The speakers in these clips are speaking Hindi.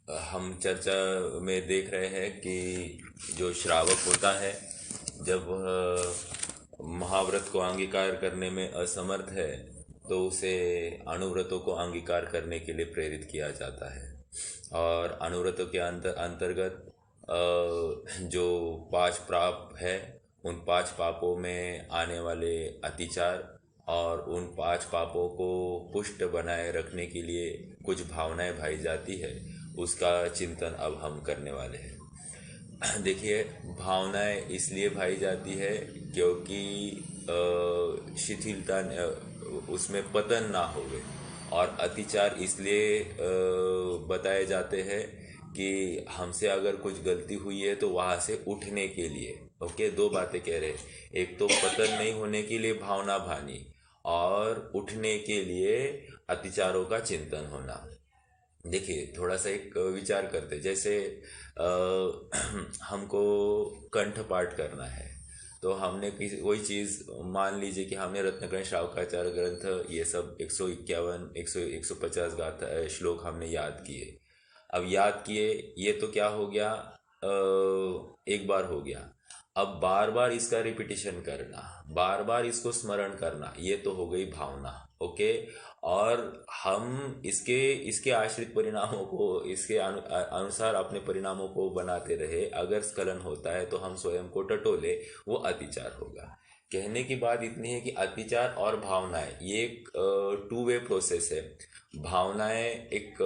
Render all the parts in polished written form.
हम चर्चा में देख रहे हैं कि जो श्रावक होता है, जब वह महाव्रत को अंगीकार करने में असमर्थ है तो उसे अणुव्रतों को अंगीकार करने के लिए प्रेरित किया जाता है। और अणुव्रतों के अंतर्गत जो पांच पाप है, उन पांच पापों में आने वाले अतिचार और उन पांच पापों को पुष्ट बनाए रखने के लिए कुछ भावनाएं भाई जाती है, उसका चिंतन अब हम करने वाले हैं। देखिए, भावनाएं इसलिए भाई जाती है क्योंकि शिथिलता उसमें पतन ना हो गए। और अतिचार इसलिए बताए जाते हैं कि हमसे अगर कुछ गलती हुई है तो वहाँ से उठने के लिए। ओके, दो बातें कह रहे हैं, एक तो पतन नहीं होने के लिए भावना भानी, और उठने के लिए अतिचारों का चिंतन होना। देखिए, थोड़ा सा एक विचार करते, जैसे हमको कंठपाठ करना है, तो हमने किसी कोई चीज़, मान लीजिए कि हमने रत्नकरण श्रावकाचार्य ग्रंथ ये सब 151 150 गाथा श्लोक हमने याद किए। अब याद किए, ये तो क्या हो गया, एक बार हो गया। अब बार बार इसका रिपीटिशन करना, बार बार इसको स्मरण करना, ये तो हो गई भावना। ओके। और हम इसके इसके आश्रित परिणामों को, इसके अनुसार अपने परिणामों को बनाते रहे, अगर स्खलन होता है तो हम स्वयं को टटोले, वो अतिचार होगा। कहने की बात इतनी है कि अतिचार और भावनाएं ये एक टू वे प्रोसेस है। भावनाएं एक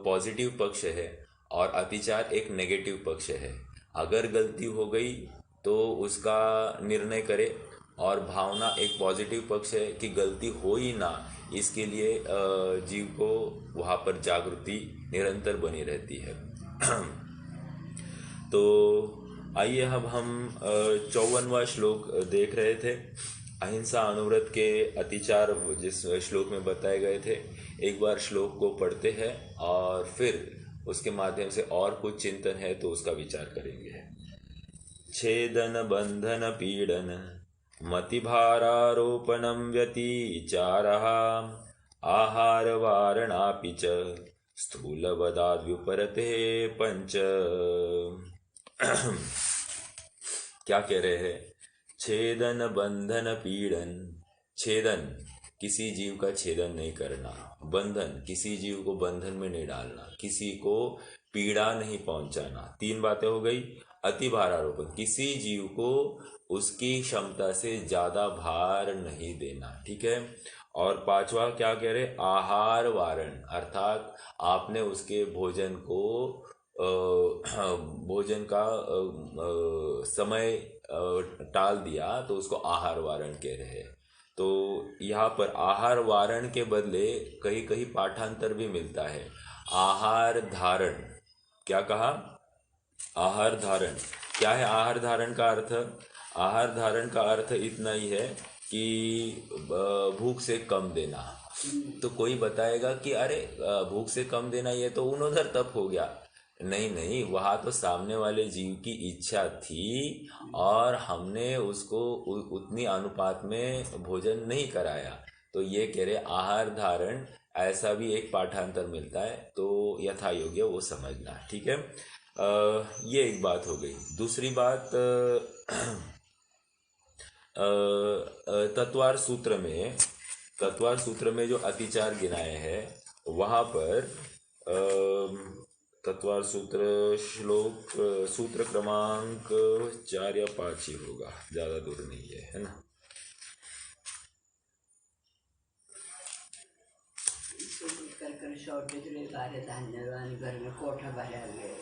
पॉजिटिव पक्ष है और अतिचार एक नेगेटिव पक्ष है। अगर गलती हो गई तो उसका निर्णय करे, और भावना एक पॉजिटिव पक्ष है कि गलती हो ही ना, इसके लिए जीव को वहाँ पर जागृति निरंतर बनी रहती है। तो आइए, अब हम 54वां श्लोक देख रहे थे। अहिंसा अनुव्रत के अतिचार जिस श्लोक में बताए गए थे, एक बार श्लोक को पढ़ते हैं और फिर उसके माध्यम से और कुछ चिंतन है तो उसका विचार करेंगे। छेदन बंधन पीड़न मतिभारारोपणं व्यतिचारः आहार वारणापि च स्थूलवदाद्युपरते पंच। क्या कह रहे हैं? छेदन बंधन पीड़न। छेदन, किसी जीव का छेदन नहीं करना। बंधन, किसी जीव को बंधन में नहीं डालना, किसी को पीड़ा नहीं पहुंचाना। तीन बातें हो गई। अति भारारोपण, किसी जीव को उसकी क्षमता से ज्यादा भार नहीं देना। ठीक है। और पांचवा क्या कह रहे? आहार वारण, अर्थात आपने उसके भोजन को भोजन का समय टाल दिया तो उसको आहार वारण कह रहे हैं। तो यहाँ पर आहार वारण के बदले कहीं कहीं पाठांतर भी मिलता है, आहार धारण। क्या कहा? आहार धारण। क्या है आहार धारण का अर्थ? आहार धारण का अर्थ इतना ही है कि भूख से कम देना। तो कोई बताएगा कि अरे भूख से कम देना ये तो उन्नोधर तप हो गया। नहीं नहीं, वहाँ तो सामने वाले जीव की इच्छा थी और हमने उसको उतनी अनुपात में भोजन नहीं कराया। तो ये कह रहे आहार धारण, ऐसा भी एक पाठांतर मिलता है, तो यथा योग्य वो समझना। ठीक है। ये एक बात हो गई। दूसरी बात, तत्वार सूत्र में, तत्वार सूत्र में जो अतिचार गिनाए हैं वहाँ पर तत्वार सूत्र श्लोक सूत्र क्रमांक 4 या 5 ही होगा, ज़्यादा दूर नहीं है ना। शॉर्टेज कार्य धान्य घर में कोठा भरा गया,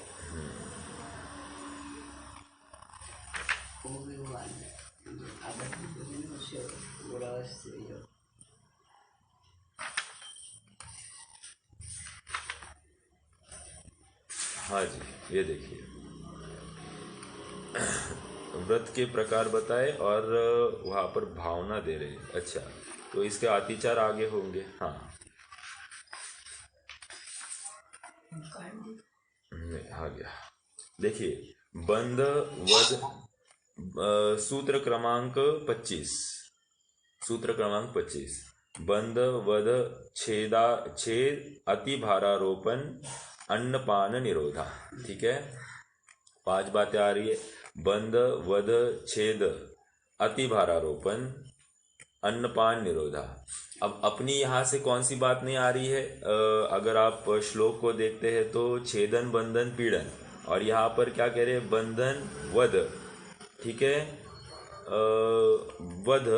वो भी हुआ हाँ जी, ये देखिए, व्रत के प्रकार बताए और वहाँ पर भावना दे रहे। अच्छा, तो इसके अतिचार आगे होंगे। हाँ, आ गया। देखिए, बंध वध, सूत्र क्रमांक 25, सूत्र क्रमांक 25, बंध वध छेद अति भारारोपण अन्नपान निरोधा। ठीक है, 5 बातें आ रही है। बंध, वध, छेद, अति भारारोपण, अन्नपान निरोधा। अब अपनी यहाँ से कौन सी बात नहीं आ रही है? अगर आप श्लोक को देखते हैं तो छेदन, बंधन, पीड़न, और यहाँ पर क्या कह रहे हैं? बंधन, वध। ठीक है, वध,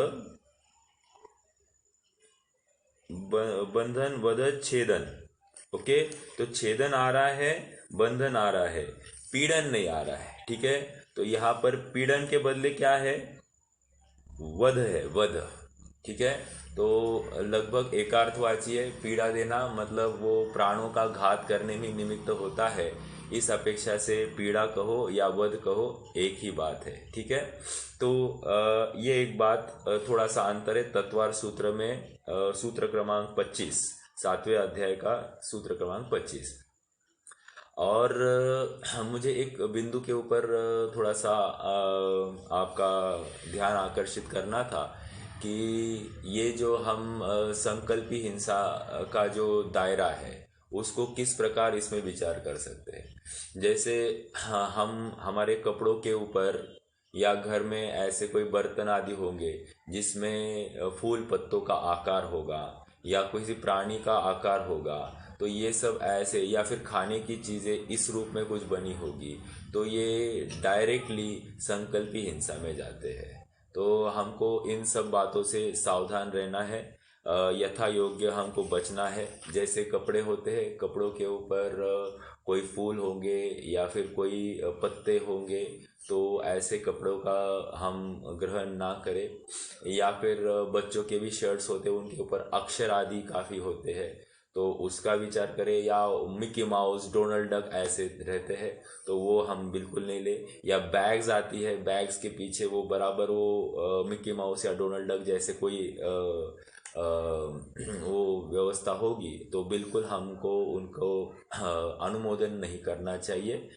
बंधन, वध, छेदन। ओके, तो छेदन आ रहा है, बंधन आ रहा है, पीड़न नहीं आ रहा है। ठीक है, तो यहाँ पर पीड़न के बदले क्या है? वध है, वध। ठीक है, तो लगभग एकार्थवाची है। पीड़ा देना मतलब वो प्राणों का घात करने में निमित्त होता है। इस अपेक्षा से पीड़ा कहो या वध कहो, एक ही बात है। ठीक है, तो ये एक बात, थोड़ा सा अंतर है तत्वार सूत्र में। सूत्र क्रमांक 25, 7वें अध्याय का सूत्र क्रमांक 25। और मुझे एक बिंदु के ऊपर थोड़ा सा आपका ध्यान आकर्षित करना था कि ये जो हम संकल्पी हिंसा का जो दायरा है उसको किस प्रकार इसमें विचार कर सकते हैं। जैसे हम हमारे कपड़ों के ऊपर या घर में ऐसे कोई बर्तन आदि होंगे जिसमें फूल पत्तों का आकार होगा या किसी प्राणी का आकार होगा, तो ये सब ऐसे, या फिर खाने की चीज़ें इस रूप में कुछ बनी होगी, तो ये डायरेक्टली संकल्पी हिंसा में जाते हैं। तो हमको इन सब बातों से सावधान रहना है, यथा योग्य हमको बचना है। जैसे कपड़े होते हैं, कपड़ों के ऊपर कोई फूल होंगे या फिर कोई पत्ते होंगे, तो ऐसे कपड़ों का हम ग्रहण ना करें। या फिर बच्चों के भी शर्ट्स होते हैं, उनके ऊपर अक्षर आदि काफ़ी होते हैं, तो उसका विचार करें। या मिकी माउस, डोनाल्ड डक ऐसे रहते हैं, तो वो हम बिल्कुल नहीं ले। या बैग्स आती है, बैग्स के पीछे वो बराबर वो मिकी माउस या डोनाल्ड डक जैसे कोई वो व्यवस्था होगी, तो बिल्कुल हमको उनको अनुमोदन नहीं करना चाहिए।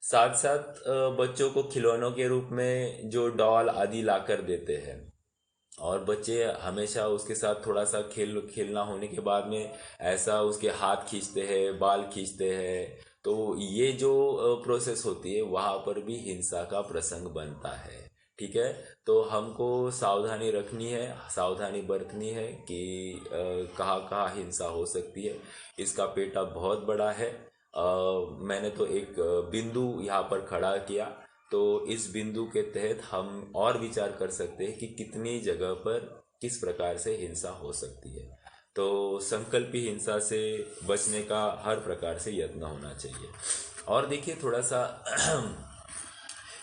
साथ साथ बच्चों को खिलौनों के रूप में जो डॉल आदि ला कर देते हैं, और बच्चे हमेशा उसके साथ थोड़ा सा खेलना होने के बाद में ऐसा उसके हाथ खींचते हैं, बाल खींचते हैं, तो ये जो प्रोसेस होती है वहाँ पर भी हिंसा का प्रसंग बनता है। ठीक है, तो हमको सावधानी रखनी है, सावधानी बरतनी है कि कहाँ कहाँ हिंसा हो सकती है। इसका पेटा बहुत बड़ा है। मैंने तो एक बिंदु यहाँ पर खड़ा किया, तो इस बिंदु के तहत हम और विचार कर सकते हैं कि कितनी जगह पर किस प्रकार से हिंसा हो सकती है। तो संकल्पी हिंसा से बचने का हर प्रकार से यत्न होना चाहिए। और देखिए थोड़ा सा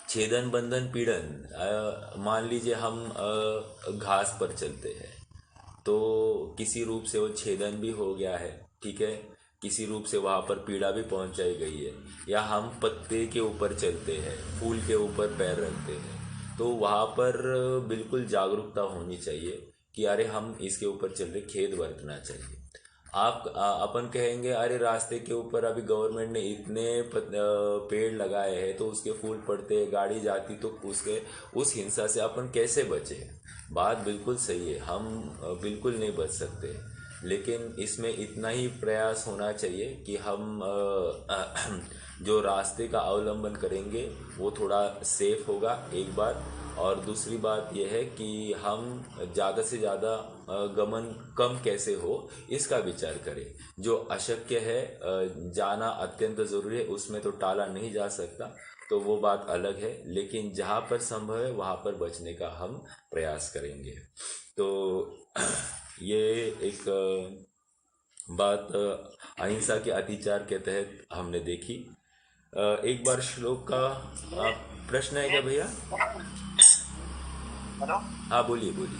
छेदन, बंधन, पीड़न, मान लीजिए हम घास पर चलते हैं, तो किसी रूप से वो छेदन भी हो गया है। ठीक है, किसी रूप से वहाँ पर पीड़ा भी पहुँचाई गई है। या हम पत्ते के ऊपर चलते हैं, फूल के ऊपर पैर रखते हैं, तो वहाँ पर बिल्कुल जागरूकता होनी चाहिए कि अरे हम इसके ऊपर चल रहे, खेद बरतना चाहिए। अपन कहेंगे अरे रास्ते के ऊपर अभी गवर्नमेंट ने इतने पेड़ लगाए हैं, तो उसके फूल पड़ते, गाड़ी जाती, तो उसके उस हिंसा से अपन कैसे बचे? बात बिल्कुल सही है, हम बिल्कुल नहीं बच सकते, लेकिन इसमें इतना ही प्रयास होना चाहिए कि हम जो रास्ते का अवलंबन करेंगे वो थोड़ा सेफ होगा, एक बात। और दूसरी बात यह है कि हम ज़्यादा से ज़्यादा गमन कम कैसे हो इसका विचार करें। जो अशक्य है, जाना अत्यंत ज़रूरी है, उसमें तो टाला नहीं जा सकता, तो वो बात अलग है, लेकिन जहाँ पर संभव है वहाँ पर बचने का हम प्रयास करेंगे। तो ये एक बात अहिंसा के अतिचार के तहत हमने देखी। एक बार श्लोक का प्रश्न है क्या भैया? हेलो, हाँ बोलिए बोलिए।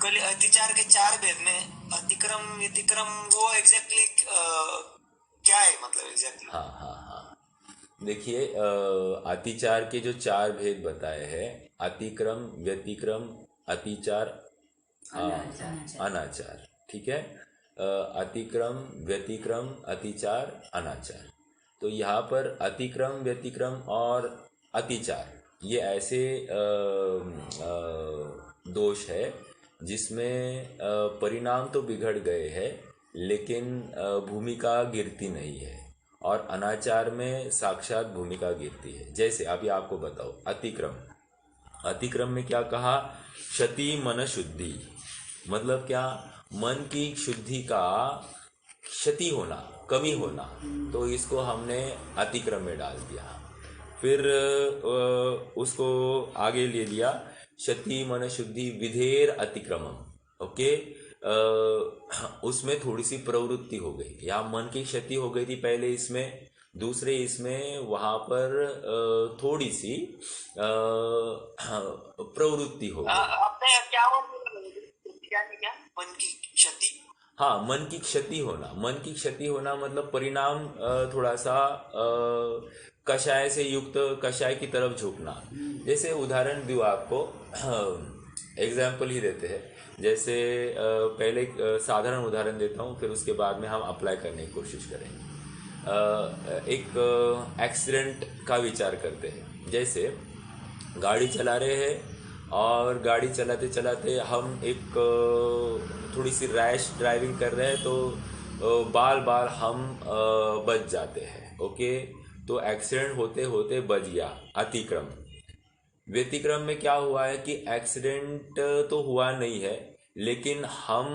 कल अतिचार के 4 भेद में अतिक्रम व्यतिक्रम वो एग्जैक्टली क्या है, मतलब एग्जैक्टली? हाँ हाँ हाँ, देखिए अतिचार के जो 4 भेद बताए हैं, अतिक्रम, व्यतिक्रम, अतिचार, अनाचार। ठीक है, अतिक्रम, व्यतिक्रम, अतिचार, अनाचार। तो यहाँ पर अतिक्रम, व्यतिक्रम और अतिचार ये ऐसे दोष है जिसमें परिणाम तो बिगड़ गए हैं, लेकिन भूमिका गिरती नहीं है, और अनाचार में साक्षात भूमिका गिरती है। जैसे अभी आपको बताओ, अतिक्रम। अतिक्रम में क्या कहा? क्षति मन शुद्धि, मतलब क्या? मन की शुद्धि का क्षति होना, कमी होना, तो इसको हमने अतिक्रम में डाल दिया। फिर उसको आगे ले लिया, क्षति मन शुद्धि विधेर अतिक्रमम। ओके, उसमें थोड़ी सी प्रवृत्ति हो गई, या मन की क्षति हो गई थी पहले इसमें, दूसरे इसमें वहां पर थोड़ी सी प्रवृत्ति हो गई। आपने क्या क्या मन की क्षति? हाँ, मन की क्षति होना। मन की क्षति होना मतलब परिणाम थोड़ा सा कषाय से युक्त, कषाय की तरफ झुकना। जैसे उदाहरण दूँ आपको, एग्जाम्पल ही देते हैं। जैसे पहले साधारण उदाहरण देता हूँ, फिर उसके बाद में हम अप्लाई करने की कोशिश करेंगे। एक एक्सीडेंट का विचार करते हैं। जैसे गाड़ी चला रहे हैं, और गाड़ी चलाते चलाते हम एक थोड़ी सी रैश ड्राइविंग कर रहे हैं, तो बाल बाल हम बच जाते हैं। ओके, तो एक्सीडेंट होते होते बच गया, अतिक्रम। व्यतिक्रम में क्या हुआ है कि एक्सीडेंट तो हुआ नहीं है, लेकिन हम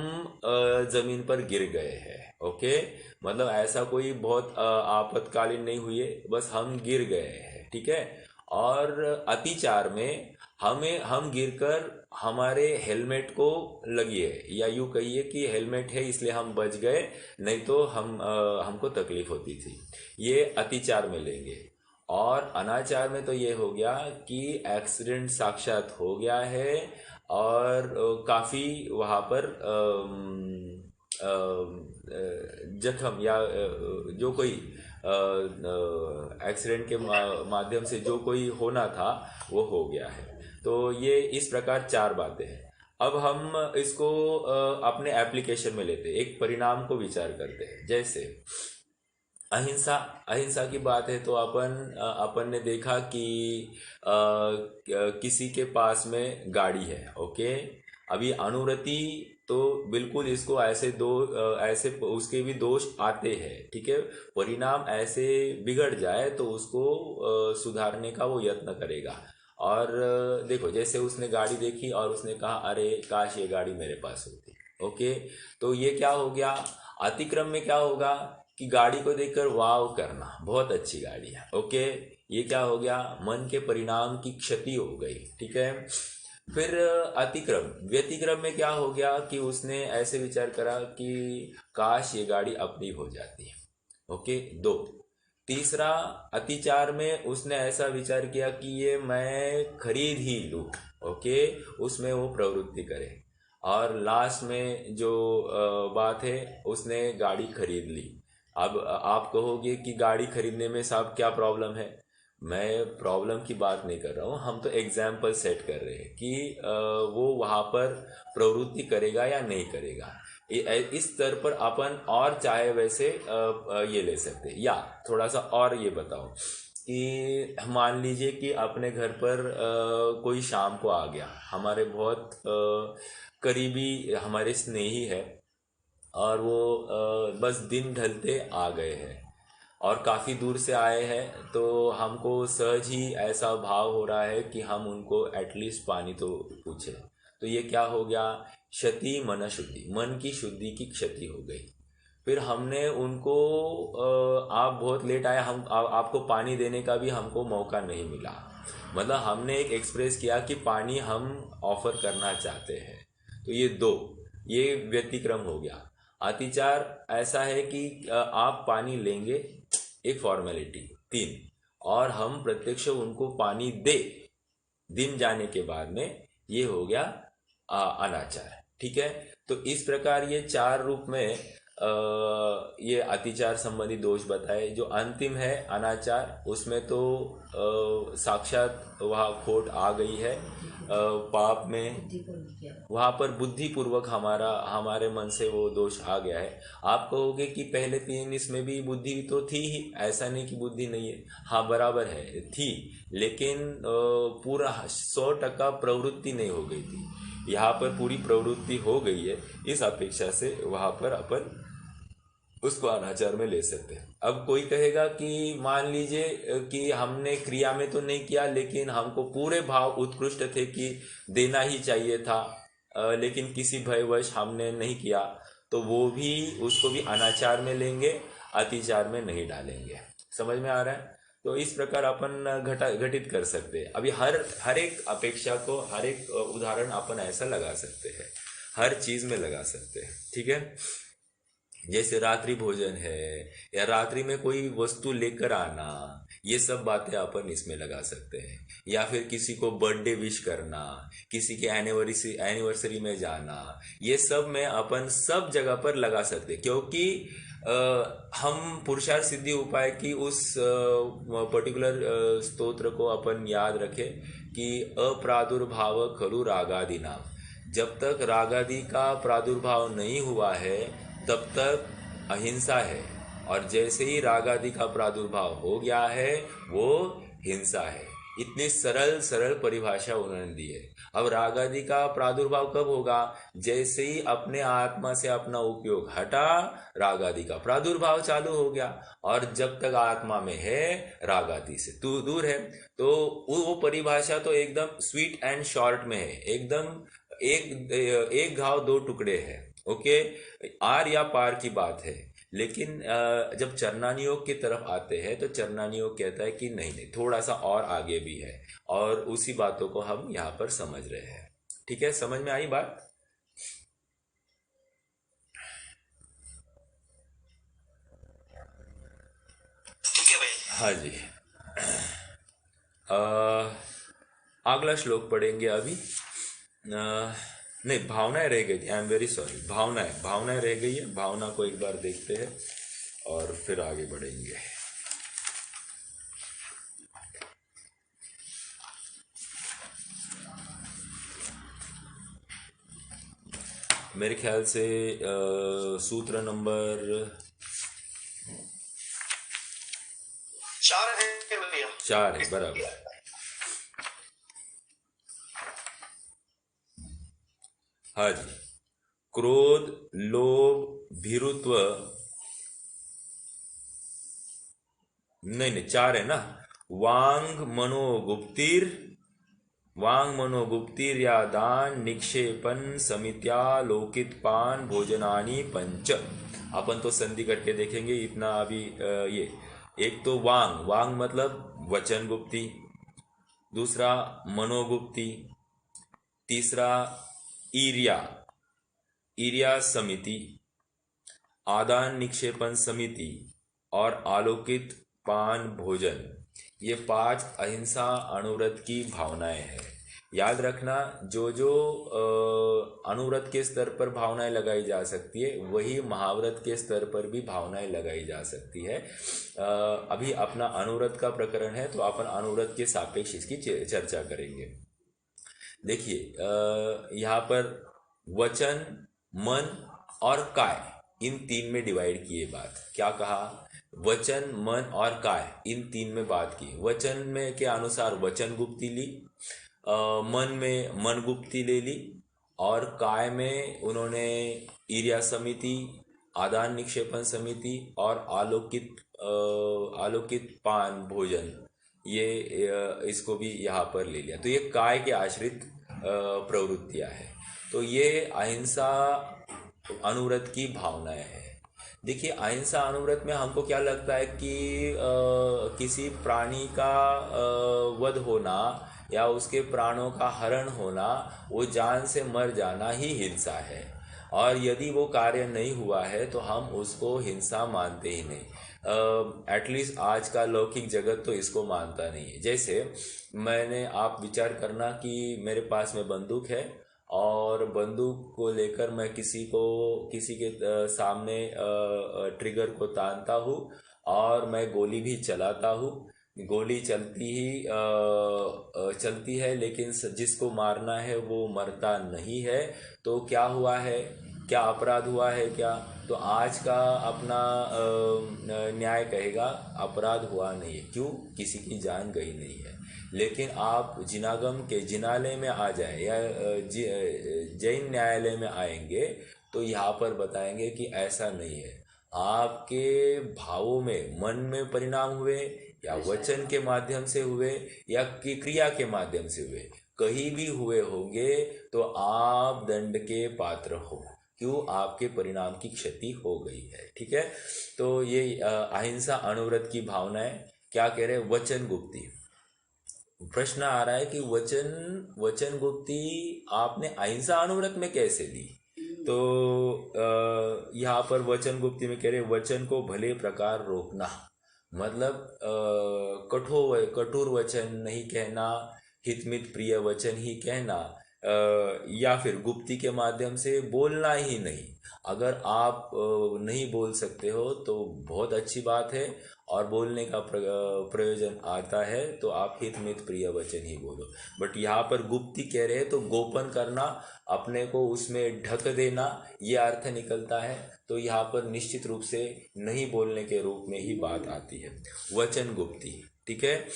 जमीन पर गिर गए हैं। ओके, मतलब ऐसा कोई बहुत आपातकालीन नहीं हुई है, बस हम गिर गए हैं। ठीक है। और अतिचार में हम गिरकर हमारे हेलमेट को लगी है, या यूं कहिए कि हेलमेट है इसलिए हम बच गए, नहीं तो हमको तकलीफ होती थी। ये अतिचार में लेंगे। और अनाचार में तो ये हो गया कि एक्सीडेंट साक्षात हो गया है, और काफ़ी वहाँ पर जख्म, या जो कोई एक्सीडेंट के माध्यम से जो कोई होना था वो हो गया है। तो ये इस प्रकार चार बातें हैं। अब हम इसको अपने एप्लीकेशन में लेते हैं, एक परिणाम को विचार करते हैं। जैसे अहिंसा। अहिंसा की बात है तो अपन ने देखा कि किसी के पास में गाड़ी है। ओके, अभी अनुरति तो बिल्कुल इसको ऐसे उसके भी दोष आते हैं। ठीक है, परिणाम ऐसे बिगड़ जाए तो उसको सुधारने का वो यत्न करेगा। और देखो, जैसे उसने गाड़ी देखी और उसने कहा अरे काश ये गाड़ी मेरे पास होती। ओके, तो ये क्या हो गया? अतिक्रम में क्या होगा कि गाड़ी को देखकर वाव करना, बहुत अच्छी गाड़ी है। ओके, ये क्या हो गया? मन के परिणाम की क्षति हो गई। ठीक है। फिर अतिक्रम। व्यतिक्रम में क्या हो गया कि उसने ऐसे विचार करा कि काश ये गाड़ी अपनी हो जाती। ओके, दो। तीसरा, अतिचार में उसने ऐसा विचार किया कि ये मैं खरीद ही लूँ। ओके, उसमें वो प्रवृत्ति करे। और लास्ट में जो बात है, उसने गाड़ी खरीद ली। अब आप कहोगे कि गाड़ी खरीदने में साहब क्या प्रॉब्लम है? मैं प्रॉब्लम की बात नहीं कर रहा हूँ, हम तो एग्जाम्पल सेट कर रहे हैं कि वो वहाँ पर प्रवृत्ति करेगा या नहीं करेगा। इस स्तर पर अपन और चाहे वैसे ये ले सकते हैं। या थोड़ा सा और ये बताओ कि मान लीजिए कि अपने घर पर कोई शाम को आ गया, हमारे बहुत करीबी हमारे स्नेही है, और वो बस दिन ढलते आ गए हैं और काफ़ी दूर से आए हैं, तो हमको सहज ही ऐसा भाव हो रहा है कि हम उनको एटलीस्ट पानी तो पूछे। तो ये क्या हो गया? क्षति मन शुद्धि, मन की शुद्धि की क्षति हो गई। फिर हमने उनको आप बहुत लेट आए, आपको पानी देने का भी हमको मौका नहीं मिला। मतलब हमने एक एक्सप्रेस किया कि पानी हम ऑफर करना चाहते हैं। तो ये दो, ये व्यतिक्रम हो गया। अतिचार ऐसा है कि आप पानी लेंगे, एक फॉर्मेलिटी। तीन, और हम प्रत्यक्ष उनको पानी दे दिन जाने के बाद में, ये हो गया अनाचार। ठीक है। तो इस प्रकार ये चार रूप में ये अतिचार संबंधी दोष बताए। जो अंतिम है अनाचार, उसमें तो साक्षात वहाँ खोट आ गई है पाप में, वहाँ पर बुद्धिपूर्वक हमारे मन से वो दोष आ गया है। आप कहोगे कि पहले तीन इसमें भी बुद्धि तो थी ही, ऐसा नहीं कि बुद्धि नहीं है। हाँ, बराबर है, थी, लेकिन पूरा 100% प्रवृत्ति नहीं हो गई थी। यहाँ पर पूरी प्रवृत्ति हो गई है, इस अपेक्षा से वहाँ पर अपन उसको अनाचार में ले सकते हैं। अब कोई कहेगा कि मान लीजिए कि हमने क्रिया में तो नहीं किया, लेकिन हमको पूरे भाव उत्कृष्ट थे कि देना ही चाहिए था, लेकिन किसी भयवश हमने नहीं किया, तो वो भी उसको भी अनाचार में लेंगे, अतिचार में नहीं डालेंगे। समझ में आ रहा है? तो इस प्रकार अपन घटित कर सकते हैं। अभी हर एक अपेक्षा को, हर एक उदाहरण अपन ऐसा लगा सकते हैं, हर चीज में लगा सकते हैं। ठीक है? जैसे रात्रि भोजन है, या रात्रि में कोई वस्तु लेकर आना, ये सब बातें अपन इसमें लगा सकते हैं। या फिर किसी को बर्थडे विश करना, किसी के एनिवर्सरी में जाना, ये सब में अपन सब जगह पर लगा सकते हैं। क्योंकि हम पुरुषार्थ सिद्धि उपाय की उस पर्टिकुलर स्तोत्र को अपन याद रखें कि अप्रादुर्भाव खलु रागादि नाम। जब तक रागादि का प्रादुर्भाव नहीं हुआ है तब तक अहिंसा है, और जैसे ही राग आदि का प्रादुर्भाव हो गया है वो हिंसा है। इतनी सरल सरल परिभाषा उन्होंने दी है। अब राग आदि का प्रादुर्भाव कब होगा? जैसे ही अपने आत्मा से अपना उपयोग हटा, राग आदि का प्रादुर्भाव चालू हो गया। और जब तक आत्मा में है, राग आदि से तू दूर है। तो वो परिभाषा तो एकदम स्वीट एंड शॉर्ट में है, एकदम एक घाव दो टुकड़े है। ओके, आर या पार की बात है। लेकिन जब चरणानी योग की तरफ आते हैं तो चरणानी योग कहता है कि नहीं नहीं, थोड़ा सा और आगे भी है, और उसी बातों को हम यहाँ पर समझ रहे हैं। ठीक है? समझ में आई बात? ठीक है भाई। हाँ जी। अगला श्लोक पढ़ेंगे अभी। नहीं, भावनाएं रह गई थी। आई एम वेरी सॉरी, भावनाएं रह गई है। भावना को एक बार देखते हैं और फिर आगे बढ़ेंगे। मेरे ख्याल से सूत्र नंबर 4 है भैया। 4 है, बराबर। हाँ जी। क्रोध, लोभ, भीरुत्व, नहीं 4 है ना। वांग मनोगुप्तिर या दान निक्षेपन समित्या लोकित पान भोजनानी पंच। अपन तो संधि करके देखेंगे इतना अभी। ये एक तो वांग मतलब वचन गुप्ती, दूसरा मनोगुप्ती, तीसरा ईर्या समिति, आदान निक्षेपन समिति, और आलोकित पान भोजन। ये 5 अहिंसा अनुव्रत की भावनाएं हैं। याद रखना, जो अनुव्रत के स्तर पर भावनाएं लगाई जा सकती है, वही महाव्रत के स्तर पर भी भावनाएं लगाई जा सकती है। अभी अपना अनुव्रत का प्रकरण है तो अपन अनुव्रत के सापेक्ष इसकी चर्चा करेंगे। देखिए, यहाँ पर वचन, मन और काय, इन 3 में डिवाइड किए बात। क्या कहा? वचन, मन और काय, इन 3 में बात की। वचन में के अनुसार वचन गुप्ती ली, मन में मन गुप्ती ले ली, और काय में उन्होंने ईर्या समिति, आदान निक्षेपन समिति और आलोकित पान भोजन, ये इसको भी यहाँ पर ले लिया। तो ये काय के आश्रित प्रवृत्तियां हैं। तो ये अहिंसा अनुव्रत की भावनाएं हैं। देखिए, अहिंसा अनुव्रत में हमको क्या लगता है कि किसी प्राणी का वध होना या उसके प्राणों का हरण होना, वो जान से मर जाना ही हिंसा है। और यदि वो कार्य नहीं हुआ है तो हम उसको हिंसा मानते ही नहीं। एटलीस्ट आज का लौकिक जगत तो इसको मानता नहीं है। जैसे आप विचार करना कि मेरे पास में बंदूक है, और बंदूक को लेकर मैं किसी के सामने ट्रिगर को तानता हूँ, और मैं गोली भी चलाता हूँ। गोली चलती है, लेकिन जिसको मारना है वो मरता नहीं है। तो क्या हुआ है? क्या अपराध हुआ है? क्या? तो आज का अपना न्याय कहेगा अपराध हुआ नहीं है। क्यों? किसी की जान गई नहीं है। लेकिन आप जिनागम के जिनालय में आ जाए या जैन न्यायालय में आएंगे तो यहाँ पर बताएंगे कि ऐसा नहीं है। आपके भावों में, मन में परिणाम हुए, या वचन के माध्यम से हुए, या की क्रिया के माध्यम से हुए, कहीं भी हुए होंगे तो आप दंड के पात्र हो। क्यों? आपके परिणाम की क्षति हो गई है। ठीक है, तो ये अहिंसा अनुव्रत की भावना है। क्या कह रहे हैं? वचन गुप्ती। प्रश्न आ रहा है कि वचन गुप्ती आपने अहिंसा अनुव्रत में कैसे ली? तो यहाँ पर वचन गुप्ती में कह रहे वचन को भले प्रकार रोकना, मतलब कठोर वचन नहीं कहना, हितमित प्रिय वचन ही कहना, या फिर गुप्ती के माध्यम से बोलना ही नहीं। अगर आप नहीं बोल सकते हो तो बहुत अच्छी बात है, और बोलने का प्रयोजन आता है तो आप हितमित प्रिय वचन ही बोलो। बट यहाँ पर गुप्ती कह रहे हैं तो गोपन करना, अपने को उसमें ढक देना, ये अर्थ निकलता है। तो यहाँ पर निश्चित रूप से नहीं बोलने के रूप में ही बात आती है, वचन गुप्ती। ठीक है,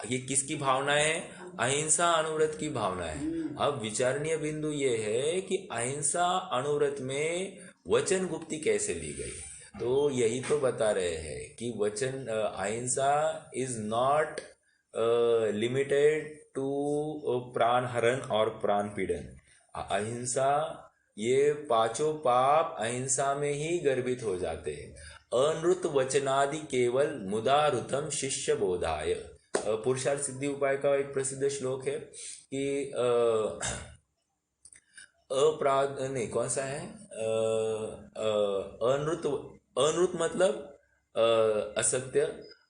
ये किसकी भावना है? अहिंसा अनुव्रत की भावना है। अब विचारणीय बिंदु ये है कि अहिंसा अनुव्रत में वचन गुप्ती कैसे ली गई? तो यही तो बता रहे हैं कि वचन अहिंसा इज नॉट लिमिटेड टू प्राण हरण और प्राण पीड़न। अहिंसा, ये पांचों पाप अहिंसा में ही गर्भित हो जाते हैं। अनृत वचनादि केवल मुदारुतम शिष्य बोधाय। पुरुषार्थ सिद्धि उपाय का एक प्रसिद्ध श्लोक है कि अपराध नहीं, कौन सा है? अनृत मतलब असत्य,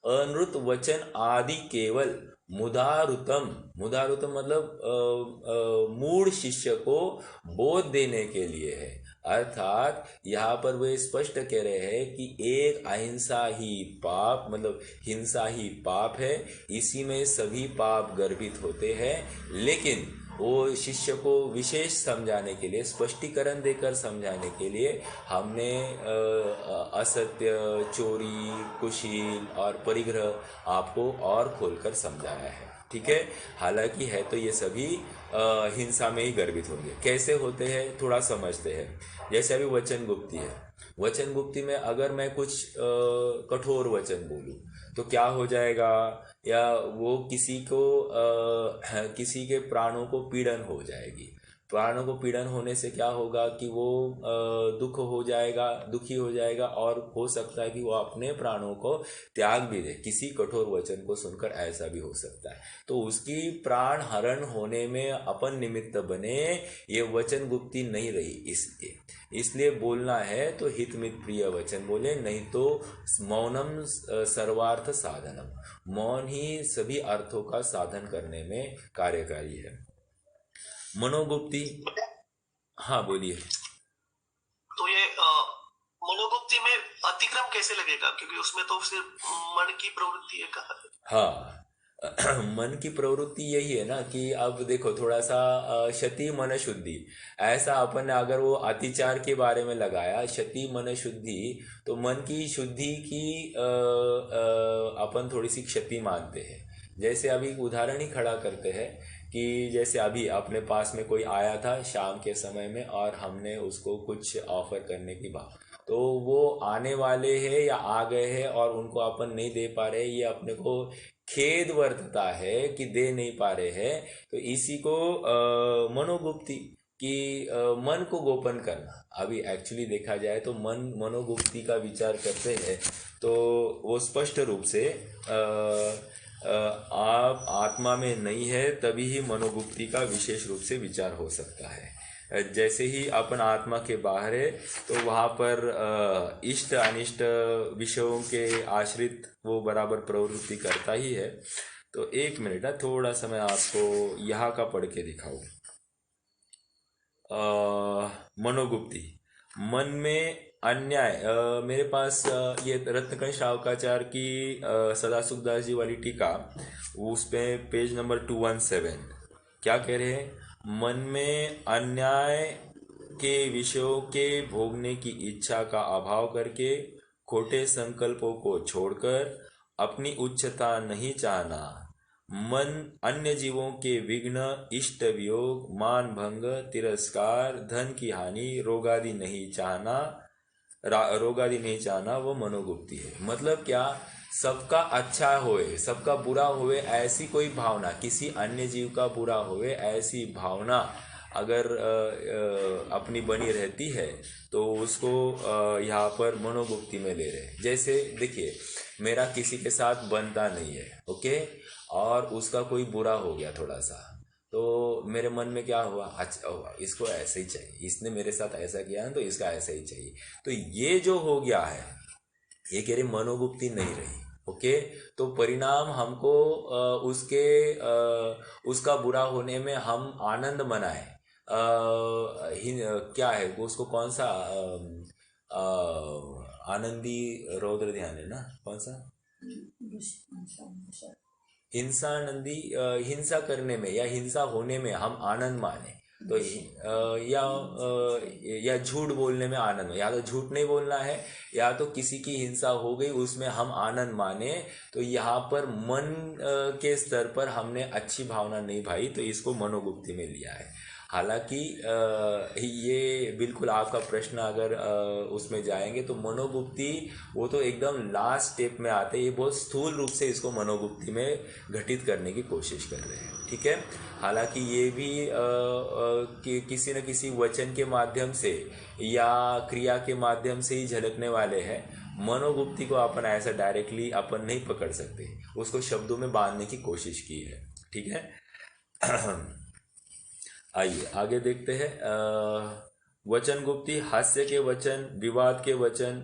अनृत वचन आदि केवल मुदारुतम मतलब मूढ़ शिष्य को बोध देने के लिए है। अर्थात यहाँ पर वे स्पष्ट कह रहे हैं कि एक अहिंसा ही पाप, मतलब हिंसा ही पाप है, इसी में सभी पाप गर्भित होते हैं। लेकिन वो शिष्य को विशेष समझाने के लिए, स्पष्टीकरण देकर समझाने के लिए हमने असत्य, चोरी, कुशील और परिग्रह आपको और खोलकर समझाया है। ठीक है, हालांकि है तो ये सभी हिंसा में ही गर्भित होंगे। कैसे होते हैं थोड़ा समझते हैं। जैसे अभी वचन गुप्ती है, वचन गुप्ती में अगर मैं कुछ कठोर वचन बोलूं तो क्या हो जाएगा? या वो किसी के प्राणों को पीड़न हो जाएगी। प्राणों को पीड़न होने से क्या होगा कि वो दुखी हो जाएगा, और हो सकता है कि वो अपने प्राणों को त्याग भी दे। किसी कठोर वचन को सुनकर ऐसा भी हो सकता है। तो उसकी प्राण हरण होने में अपन निमित्त बने, ये वचन गुप्ती नहीं रही। इसलिए बोलना है तो हितमित प्रिय वचन बोले, नहीं तो मौनम सर्वार्थ साधनम। मौन ही सभी अर्थों का साधन करने में कार्यकारी है। मनोगुप्ती, हाँ बोलिए। तो ये मनोगुप्ती में अतिक्रम कैसे लगेगा? क्योंकि उसमें तो सिर्फ मन की प्रवृत्ति है कहा। हाँ, मन की प्रवृत्ति यही है ना कि अब देखो थोड़ा सा क्षति मन शुद्धि, ऐसा अपन ने अगर वो अतिचार के बारे में लगाया, क्षति मन शुद्धि, तो मन की शुद्धि की अपन थोड़ी सी क्षति मानते हैं। जैसे अभी उदाहरण ही खड़ा करते हैं कि जैसे अभी अपने पास में कोई आया था शाम के समय में, और हमने उसको कुछ ऑफर करने की बात, तो वो आने वाले हैं या आ गए हैं और उनको अपन नहीं दे पा रहे, ये अपने को खेद वर्तता है कि दे नहीं पा रहे हैं। तो इसी को मनोगुप्ती कि मन को गोपन करना। अभी एक्चुअली देखा जाए तो मनोगुप्ती का विचार करते हैं तो वो स्पष्ट रूप से आप आत्मा में नहीं है, तभी ही मनोगुप्ती का विशेष रूप से विचार हो सकता है। जैसे ही अपन आत्मा के बाहर है तो वहाँ पर इष्ट अनिष्ट विषयों के आश्रित वो बराबर प्रवृत्ति करता ही है। तो एक मिनट है, थोड़ा सा मैं आपको यहाँ का पढ़ के दिखाऊं। मनोगुप्ती, मन में अन्याय। मेरे पास ये रत्नकण श्रावकाचार्य की सदासुखदास जी वाली टीका, उस पे पेज नंबर 217 क्या कह रहे हैं? मन में अन्याय के विषयों के भोगने की इच्छा का अभाव करके, खोटे संकल्पों को छोड़कर अपनी उच्चता नहीं चाहना, मन अन्य जीवों के विघ्न, इष्ट वियोग, मान भंग, तिरस्कार, धन की हानि, रोग आदि नहीं चाहना, रोग आदि नहीं चाहना वो मनोगुप्ती है। मतलब क्या, सबका अच्छा होए सबका बुरा होए ऐसी कोई भावना, किसी अन्य जीव का बुरा होए ऐसी भावना अगर अपनी बनी रहती है तो उसको यहाँ पर मनोगुप्ती में ले रहे। जैसे देखिए, मेरा किसी के साथ बनता नहीं है, ओके, और उसका कोई बुरा हो गया थोड़ा सा, तो मेरे मन में क्या हुआ, अच्छा इसको ऐसा ही चाहिए, इसने मेरे साथ ऐसा किया है तो इसका ऐसा ही चाहिए। तो ये जो हो गया है ये कह रहे मनोगुप्ती नहीं रही, ओके। तो परिणाम हमको उसका बुरा होने में हम आनंद मनाए, क्या है वो, उसको कौन सा आनंदी रौद्र ध्यान है ना, कौन सा हिंसा नंदी, हिंसा करने में या हिंसा होने में हम आनंद माने, तो या झूठ बोलने में आनंद, या तो झूठ नहीं बोलना है या तो किसी की हिंसा हो गई उसमें हम आनंद माने, तो यहाँ पर मन के स्तर पर हमने अच्छी भावना नहीं भाई, तो इसको मनोगुप्ती में लिया है। हालांकि ये बिल्कुल आपका प्रश्न अगर उसमें जाएंगे तो मनोगुप्ती वो तो एकदम लास्ट स्टेप में आते, ये बहुत स्थूल रूप से इसको मनोगुप्ती में घटित करने की कोशिश कर रहे हैं, ठीक है। हालांकि ये भी किसी न किसी वचन के माध्यम से या क्रिया के माध्यम से ही झलकने वाले हैं। मनोगुप्ती को अपन ऐसा डायरेक्टली अपन नहीं पकड़ सकते, उसको शब्दों में बांधने की कोशिश की है, ठीक है। आइए आगे देखते हैं। वचन गुप्ती, हास्य के वचन, विवाद के वचन,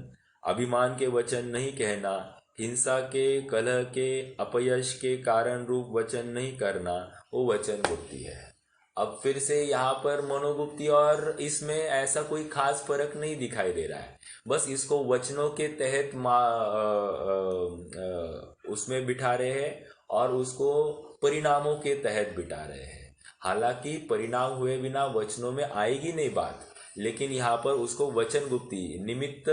अभिमान के वचन नहीं कहना, हिंसा के, कलह के, अपयश के कारण रूप वचन नहीं करना, वो वचन गुप्ती है। अब फिर से यहाँ पर मनोगुप्ती और इसमें ऐसा कोई खास फर्क नहीं दिखाई दे रहा है, बस इसको वचनों के तहत उसमें बिठा रहे हैं और उसको परिणामों के तहत बिठा रहे हैं। हालांकि परिणाम हुए बिना वचनों में आएगी नहीं बात, लेकिन यहाँ पर उसको वचन गुप्ती निमित्त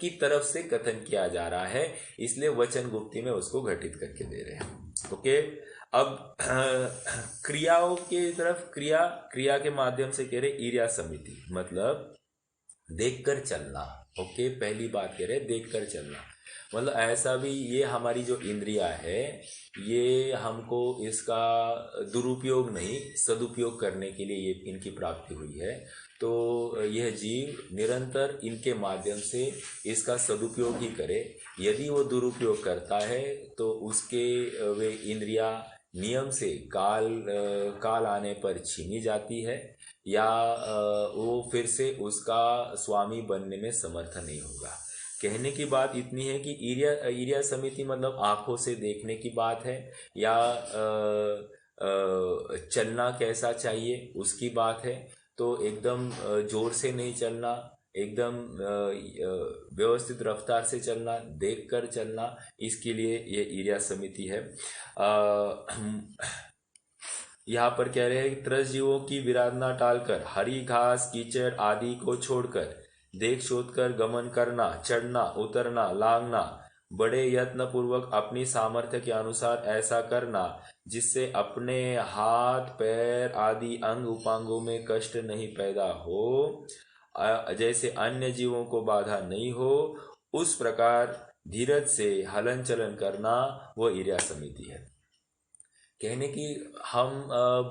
की तरफ से कथन किया जा रहा है, इसलिए वचन गुप्ती में उसको घटित करके दे रहे हैं, ओके। अब क्रियाओं की तरफ, क्रिया के माध्यम से कह रहे ईर्या समिति, मतलब देखकर चलना, ओके। पहली बात कह रहे देखकर चलना, मतलब ऐसा भी ये हमारी जो इंद्रिया है ये हमको इसका दुरुपयोग नहीं सदुपयोग करने के लिए ये इनकी प्राप्ति हुई है, तो यह जीव निरंतर इनके माध्यम से इसका सदुपयोग ही करे। यदि वो दुरुपयोग करता है तो उसके वे इंद्रिया नियम से काल आने पर छीनी जाती है, या वो फिर से उसका स्वामी बनने में समर्थ नहीं होगा। कहने की बात इतनी है कि ईर्या समिति मतलब आंखों से देखने की बात है, या चलना कैसा चाहिए उसकी बात है। तो एकदम जोर से नहीं चलना, एकदम व्यवस्थित रफ्तार से चलना, देखकर चलना, इसके लिए ये ईर्या समिति है। यहाँ पर कह रहे हैं त्रस जीवों की विराधना टालकर, हरी घास कीचड़ आदि को छोड़कर देख शोध कर गमन करना, चढ़ना उतरना लांघना, बड़े यत्न पूर्वक अपनी सामर्थ्य के अनुसार ऐसा करना जिससे अपने हाथ पैर आदि अंग उपांगों में कष्ट नहीं पैदा हो, जैसे अन्य जीवों को बाधा नहीं हो, उस प्रकार धीरज से हलन चलन करना वो ईर्या समिति है। कहने की हम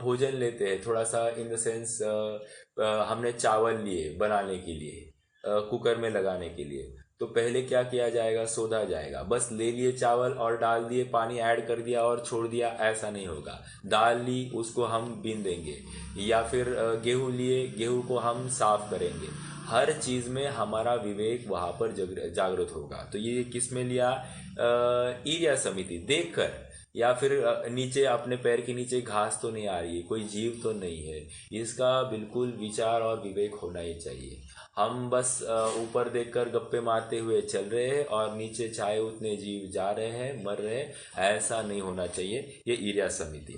भोजन लेते हैं थोड़ा सा, इन द सेंस हमने चावल लिए बनाने के लिए, कुकर में लगाने के लिए, तो पहले क्या किया जाएगा, सोधा जाएगा। बस ले लिए चावल और डाल दिए, पानी ऐड कर दिया और छोड़ दिया, ऐसा नहीं होगा। दाल ली, उसको हम बीन देंगे, या फिर गेहूं लिए, गेहूं को हम साफ करेंगे। हर चीज में हमारा विवेक वहां पर जागृत होगा। तो ये किस में लिया, ईर्या समिति, देखकर, या फिर नीचे अपने पैर के नीचे घास तो नहीं आ रही है, कोई जीव तो नहीं है, इसका बिल्कुल विचार और विवेक होना ही चाहिए। हम बस ऊपर देखकर गप्पे मारते हुए चल रहे हैं और नीचे चाहे उतने जीव जा रहे हैं, मर रहे हैं, ऐसा नहीं होना चाहिए। ये ईर्या समिति।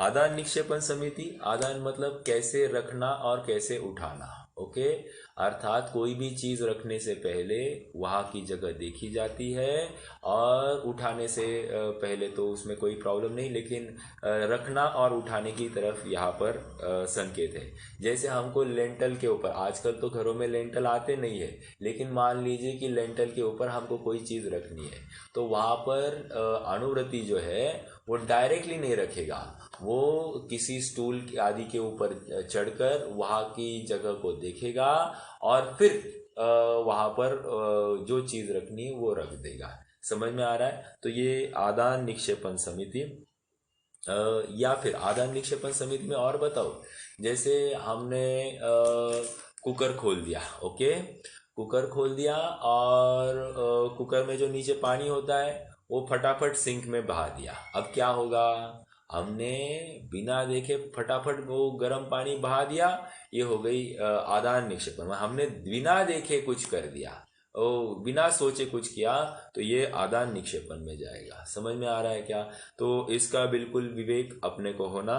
आदान निक्षेपण समिति, आदान मतलब कैसे रखना और कैसे उठाना, ओके। अर्थात कोई भी चीज़ रखने से पहले वहाँ की जगह देखी जाती है, और उठाने से पहले तो उसमें कोई प्रॉब्लम नहीं, लेकिन रखना और उठाने की तरफ यहाँ पर संकेत है। जैसे हमको लेंटल के ऊपर, आजकल तो घरों में लेंटल आते नहीं है, लेकिन मान लीजिए कि लेंटल के ऊपर हमको कोई चीज़ रखनी है, तो वहाँ पर अनुवृत्ति जो है वो डायरेक्टली नहीं रखेगा, वो किसी स्टूल आदि के ऊपर चढ़कर वहाँ की जगह को देखेगा और फिर वहाँ पर जो चीज़ रखनी है वो रख देगा। समझ में आ रहा है? तो ये आदान निक्षेपण समिति, या फिर आदान निक्षेपण समिति में और बताओ, जैसे हमने कुकर खोल दिया, ओके, कुकर खोल दिया और कुकर में जो नीचे पानी होता है वो फटाफट सिंक में बहा दिया। अब क्या होगा, हमने बिना देखे फटाफट वो गर्म पानी बहा दिया, ये हो गई आदान निक्षेपण। हमने बिना देखे कुछ कर दिया, बिना सोचे कुछ किया, तो ये आदान निक्षेपण में जाएगा। समझ में आ रहा है क्या? तो इसका बिल्कुल विवेक अपने को होना।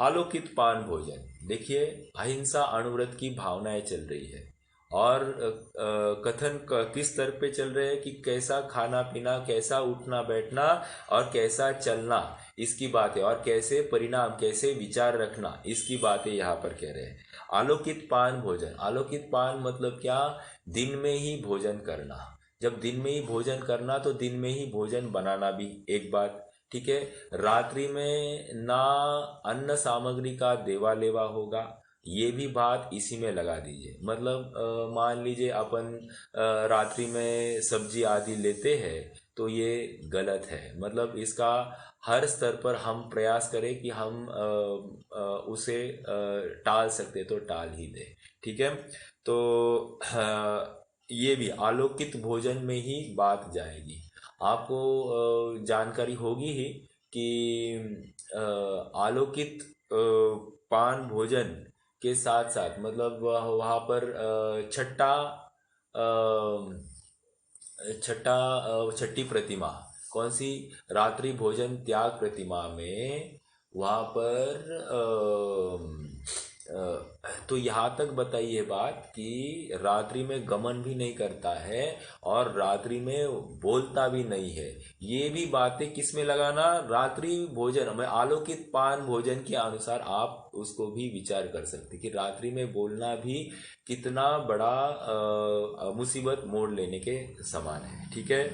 आलोकित पान भोजन, देखिए अहिंसा अणुव्रत की भावनाएं चल रही है, और कथन किस स्तर पे चल रहे हैं कि कैसा खाना पीना, कैसा उठना बैठना और कैसा चलना, इसकी बात है, और कैसे परिणाम, कैसे विचार रखना, इसकी बातें यहाँ पर कह रहे हैं। आलोकित पान भोजन, आलोकित पान मतलब क्या, दिन में ही भोजन करना। जब दिन में ही भोजन करना तो दिन में ही भोजन बनाना भी एक बात, ठीक है। रात्रि में ना अन्न सामग्री का देवा लेवा होगा, ये भी बात इसी में लगा दीजिए। मतलब मान लीजिए अपन रात्रि में सब्जी आदि लेते हैं तो ये गलत है। मतलब इसका हर स्तर पर हम प्रयास करें कि हम उसे टाल सकते तो टाल ही दें, ठीक है। तो ये भी आलोकित भोजन में ही बात जाएगी। आपको जानकारी होगी ही कि आलोकित पान भोजन के साथ साथ, मतलब वहाँ पर छठी प्रतिमा कौन सी, रात्रि भोजन त्याग प्रतिमा में, वहाँ पर तो यहाँ तक बताइए बात कि रात्रि में गमन भी नहीं करता है और रात्रि में बोलता भी नहीं है। ये भी बातें किस में लगाना, रात्रि भोजन में आलोकित पान भोजन के अनुसार आप उसको भी विचार कर सकते कि रात्रि में बोलना भी कितना बड़ा मुसीबत मोड़ लेने के समान है, ठीक है।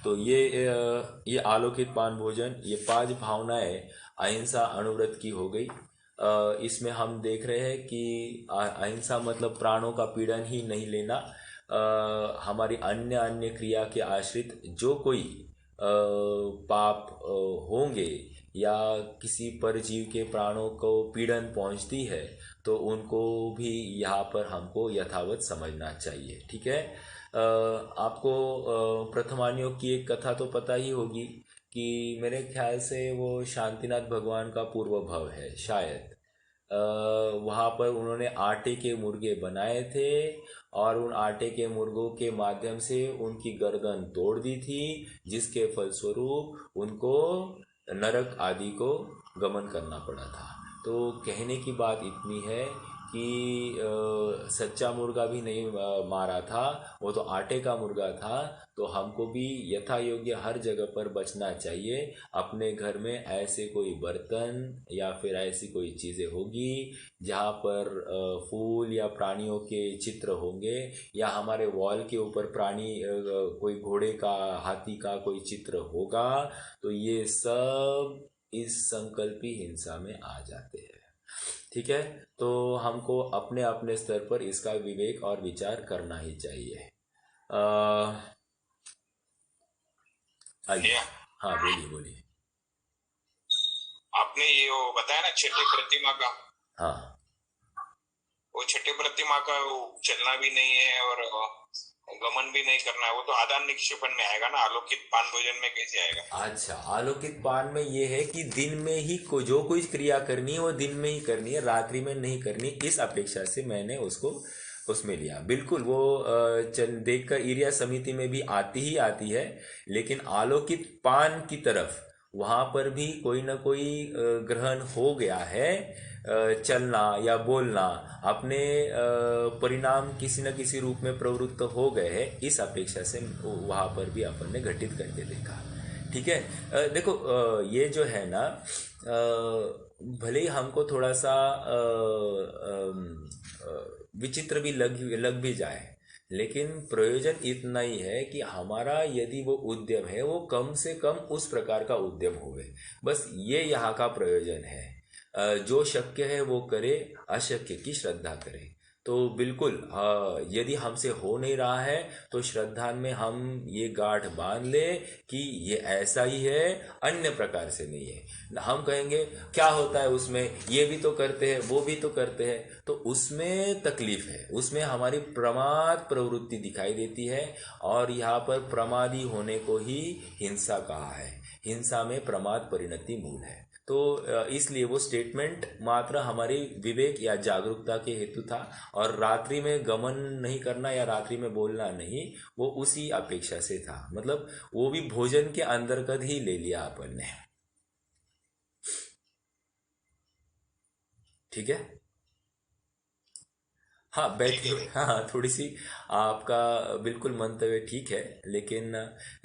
तो ये आलोकित पान भोजन, ये 5 भावनाएं अहिंसा अणुव्रत की हो गई। इसमें हम देख रहे हैं कि अहिंसा मतलब प्राणों का पीड़न ही नहीं लेना। हमारी अन्य अन्य क्रिया के आश्रित जो कोई पाप होंगे या किसी परजीव के प्राणों को पीड़न पहुंचती है तो उनको भी यहाँ पर हमको यथावत समझना चाहिए, ठीक है। आपको प्रथमान्योग की एक कथा तो पता ही होगी कि मेरे ख्याल से वो शांतिनाथ भगवान का पूर्व भव है शायद। वहाँ पर उन्होंने आटे के मुर्गे बनाए थे और उन आटे के मुर्गों के माध्यम से उनकी गर्दन तोड़ दी थी, जिसके फलस्वरूप उनको नरक आदि को गमन करना पड़ा था। तो कहने की बात इतनी है कि सच्चा मुर्गा भी नहीं मारा था, वो तो आटे का मुर्गा था। तो हमको भी यथा योग्य हर जगह पर बचना चाहिए। अपने घर में ऐसे कोई बर्तन या फिर ऐसी कोई चीज़ें होगी जहाँ पर फूल या प्राणियों के चित्र होंगे, या हमारे वॉल के ऊपर प्राणी कोई घोड़े का, हाथी का कोई चित्र होगा, तो ये सब इस संकल्पी हिंसा में आ जाते हैं, ठीक है। तो हमको अपने अपने स्तर पर इसका विवेक और विचार करना ही चाहिए। आइए, हाँ बोलिए बोलिए। आपने ये वो बताया ना छठी प्रतिमा का, हाँ, वो छठी प्रतिमा का वो चलना भी नहीं है और गमन भी नहीं करना है, वो तो आदान निक्षेपण में आएगा ना, आलोकित पान भोजन में कैसे आएगा? अच्छा, आलोकित पान में ये है कि दिन में ही जो कोई क्रिया करनी है वो दिन में ही करनी है, रात्रि में नहीं करनी। इस अपेक्षा से मैंने उसको उसमें लिया। बिल्कुल वो देखकर ईर्या समिति में भी आती ही आती है, लेकिन आलोकित पान की तरफ वहाँ पर भी कोई ना कोई ग्रहण हो गया है, चलना या बोलना, अपने परिणाम किसी न किसी रूप में प्रवृत्त हो गए हैं, इस अपेक्षा से वहाँ पर भी अपन ने घटित करके देखा। ठीक है। देखो, ये जो है ना, भले ही हमको थोड़ा सा विचित्र भी लग भी जाए, लेकिन प्रयोजन इतना ही है कि हमारा यदि वो उद्यम है वो कम से कम उस प्रकार का उद्यम होवे। बस ये यहाँ का प्रयोजन है। जो शक्य है वो करे, अशक्य की श्रद्धा करे। तो बिल्कुल, यदि हमसे हो नहीं रहा है तो श्रद्धा में हम ये गांठ बांध ले कि ये ऐसा ही है, अन्य प्रकार से नहीं है। हम कहेंगे क्या होता है उसमें, ये भी तो करते हैं वो भी तो करते हैं, तो उसमें तकलीफ है, उसमें हमारी प्रमाद प्रवृत्ति दिखाई देती है। और यहाँ पर प्रमादी होने को ही हिंसा कहा है। हिंसा में प्रमाद परिणति मूल है। तो इसलिए वो स्टेटमेंट मात्र हमारी विवेक या जागरूकता के हेतु था, और रात्रि में गमन नहीं करना या रात्रि में बोलना नहीं, वो उसी अपेक्षा से था। मतलब वो भी भोजन के अंतर्गत ही ले लिया अपन ने। ठीक है। हाँ, बैठिए। हाँ, थोड़ी सी आपका बिल्कुल मंतव्य ठीक है, लेकिन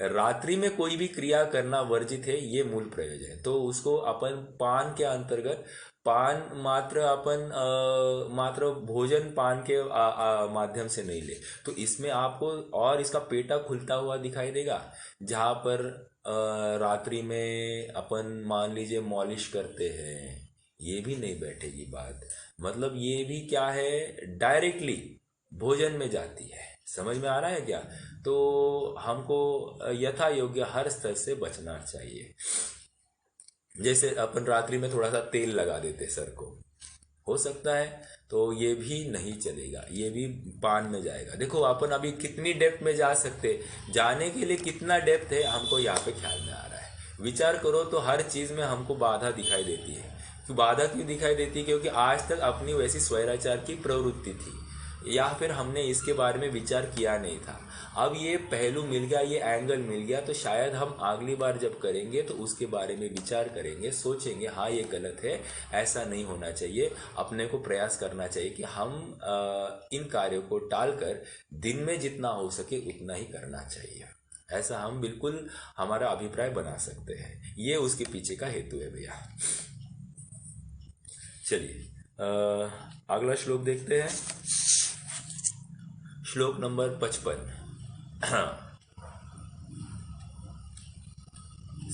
रात्रि में कोई भी क्रिया करना वर्जित है, ये मूल प्रयोजन है। तो उसको अपन पान के अंतर्गत, पान मात्र अपन मात्र भोजन पान के माध्यम से नहीं ले, तो इसमें आपको और इसका पेटा खुलता हुआ दिखाई देगा। जहाँ पर रात्रि में अपन मान लीजिए मॉलिश करते हैं, ये भी नहीं बैठेगी बात। मतलब ये भी क्या है, डायरेक्टली भोजन में जाती है। समझ में आ रहा है क्या? तो हमको यथा योग्य हर स्तर से बचना चाहिए। जैसे अपन रात्रि में थोड़ा सा तेल लगा देते सर को, हो सकता है, तो ये भी नहीं चलेगा, ये भी पान में जाएगा। देखो अपन अभी कितनी डेप्थ में जा सकते, जाने के लिए कितना डेप्थ है हमको यहाँ पे ख्याल में आ रहा है। विचार करो तो हर चीज में हमको बाधा दिखाई देती है। बाधा क्यों दिखाई देती है? क्योंकि आज तक अपनी वैसी स्वैराचार की प्रवृत्ति थी, या फिर हमने इसके बारे में विचार किया नहीं था। अब ये पहलू मिल गया, ये एंगल मिल गया, तो शायद हम अगली बार जब करेंगे तो उसके बारे में विचार करेंगे, सोचेंगे हाँ ये गलत है, ऐसा नहीं होना चाहिए। अपने को प्रयास करना चाहिए कि हम इन कार्यों को टालकर दिन में जितना हो सके उतना ही करना चाहिए। ऐसा हम बिल्कुल हमारा अभिप्राय बना सकते हैं। ये उसके पीछे का हेतु है भैया। चलिए अगला श्लोक देखते हैं। श्लोक नंबर 55।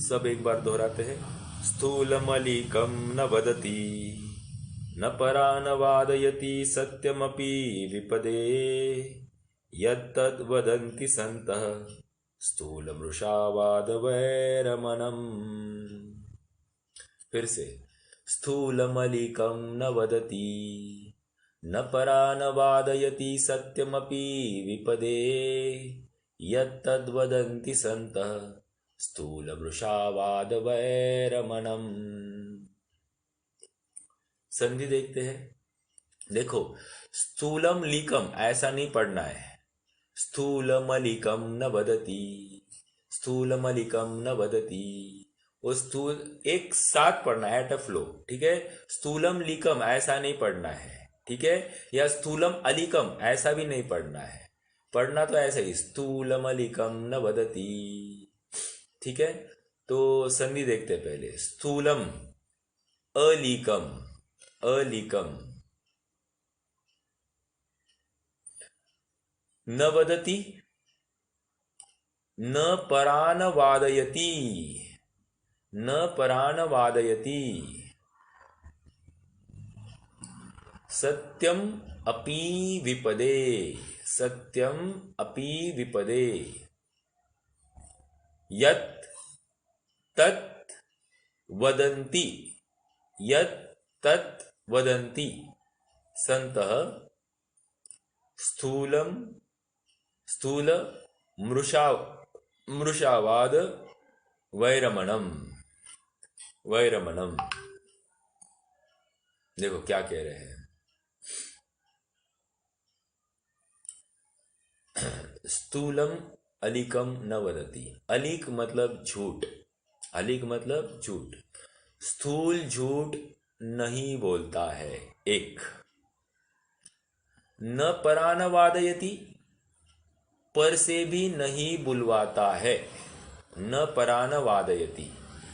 सब एक बार दोहराते हैं। स्थूलमलिकं न वदति न परा न वादयति सत्यमपि विपदे यत्तद् वदन्ति सन्तः स्थूलमृषा वादवैरमनम्। फिर से, स्थूलमलिकं न वदति न परा न वादयति सत्यमपि विपदे यत्तद्वदन्ति सन्तः स्थूलमृषा वादवैरमनम्। संधि देखते हैं। देखो, स्थूलम लिकम ऐसा नहीं पढ़ना है। स्थूलमलिकम न वदति, स्थूलमलिकम न वदति, वो स्थूल एक साथ पढ़ना है, एट अ फ्लो। ठीक है। स्थूलम लिकम ऐसा नहीं पढ़ना है। ठीक है। या स्थूलम अलिकम ऐसा भी नहीं पढ़ना है। पढ़ना तो ऐसा ही, स्थूलम अलिकम न वदति। ठीक है। तो संधि देखते पहले। स्थूलम अलिकम, अलिकम न वदति न परान वादयति, न परान वादयति सत्यम अपि विपदे, सत्यम अपि विपदे यत् तत् वदन्ति, यत् तत् वदन्ति सन्तः स्थूलम स्थूल मृषावाद वैरमणम, वैरमणम। देखो क्या कह रहे हैं। स्थूलम अलिकम न वदति। अलिक मतलब झूठ, अलिक मतलब झूठ। स्थूल झूठ नहीं बोलता है। एक, न परान वादयति, पर से भी नहीं बुलवाता है। न परान वादयति,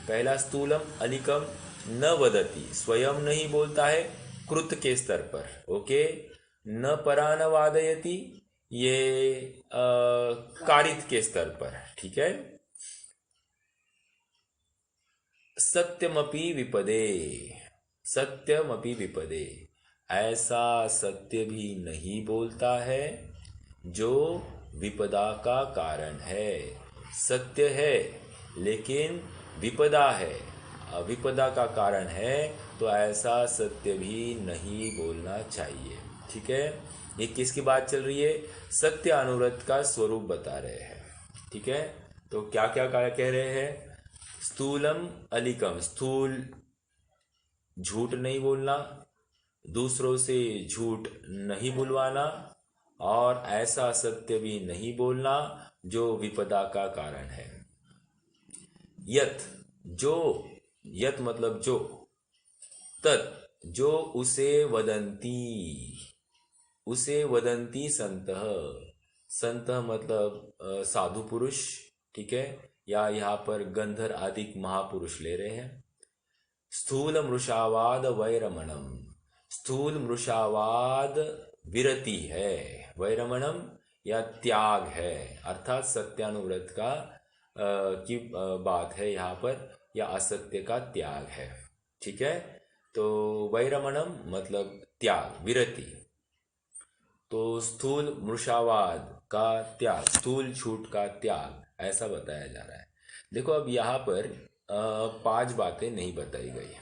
पहला स्थूलम अलिकम, न वदति, स्वयं नहीं बोलता है, कृत के स्तर पर। ओके, न परान वादयति ये कारित के स्तर पर, ठीक है। सत्यमपि विपदे, सत्यमपि विपदे, ऐसा सत्य भी नहीं बोलता है जो विपदा का कारण है। सत्य है लेकिन विपदा है, विपदा का कारण है, तो ऐसा सत्य भी नहीं बोलना चाहिए, ठीक है। ये किसकी बात चल रही है? सत्य अनुव्रत का स्वरूप बता रहे हैं, ठीक है। तो क्या क्या कह रहे हैं? स्थूलम अलिकम, स्थूल झूठ नहीं बोलना, दूसरों से झूठ नहीं बुलवाना, और ऐसा सत्य भी नहीं बोलना जो विपदा का कारण है। यत, जो, यत मतलब जो, तत् जो उसे वदंती, उसे वदंती संतः, संतः मतलब साधु पुरुष, ठीक है, या यहाँ पर गंधर आदि महापुरुष ले रहे हैं। स्थूल मृषावाद वैरमणम, स्थूल मृषावाद विरति है, वैरमणम या त्याग है, अर्थात सत्यानुव्रत का की बात है यहाँ पर, या असत्य का त्याग है, ठीक है। तो वैरमणम मतलब त्याग, विरति। तो स्थूल मृषावाद का त्याग, स्थूल झूठ का त्याग, ऐसा बताया जा रहा है। देखो अब यहाँ पर 5 बातें नहीं बताई गई,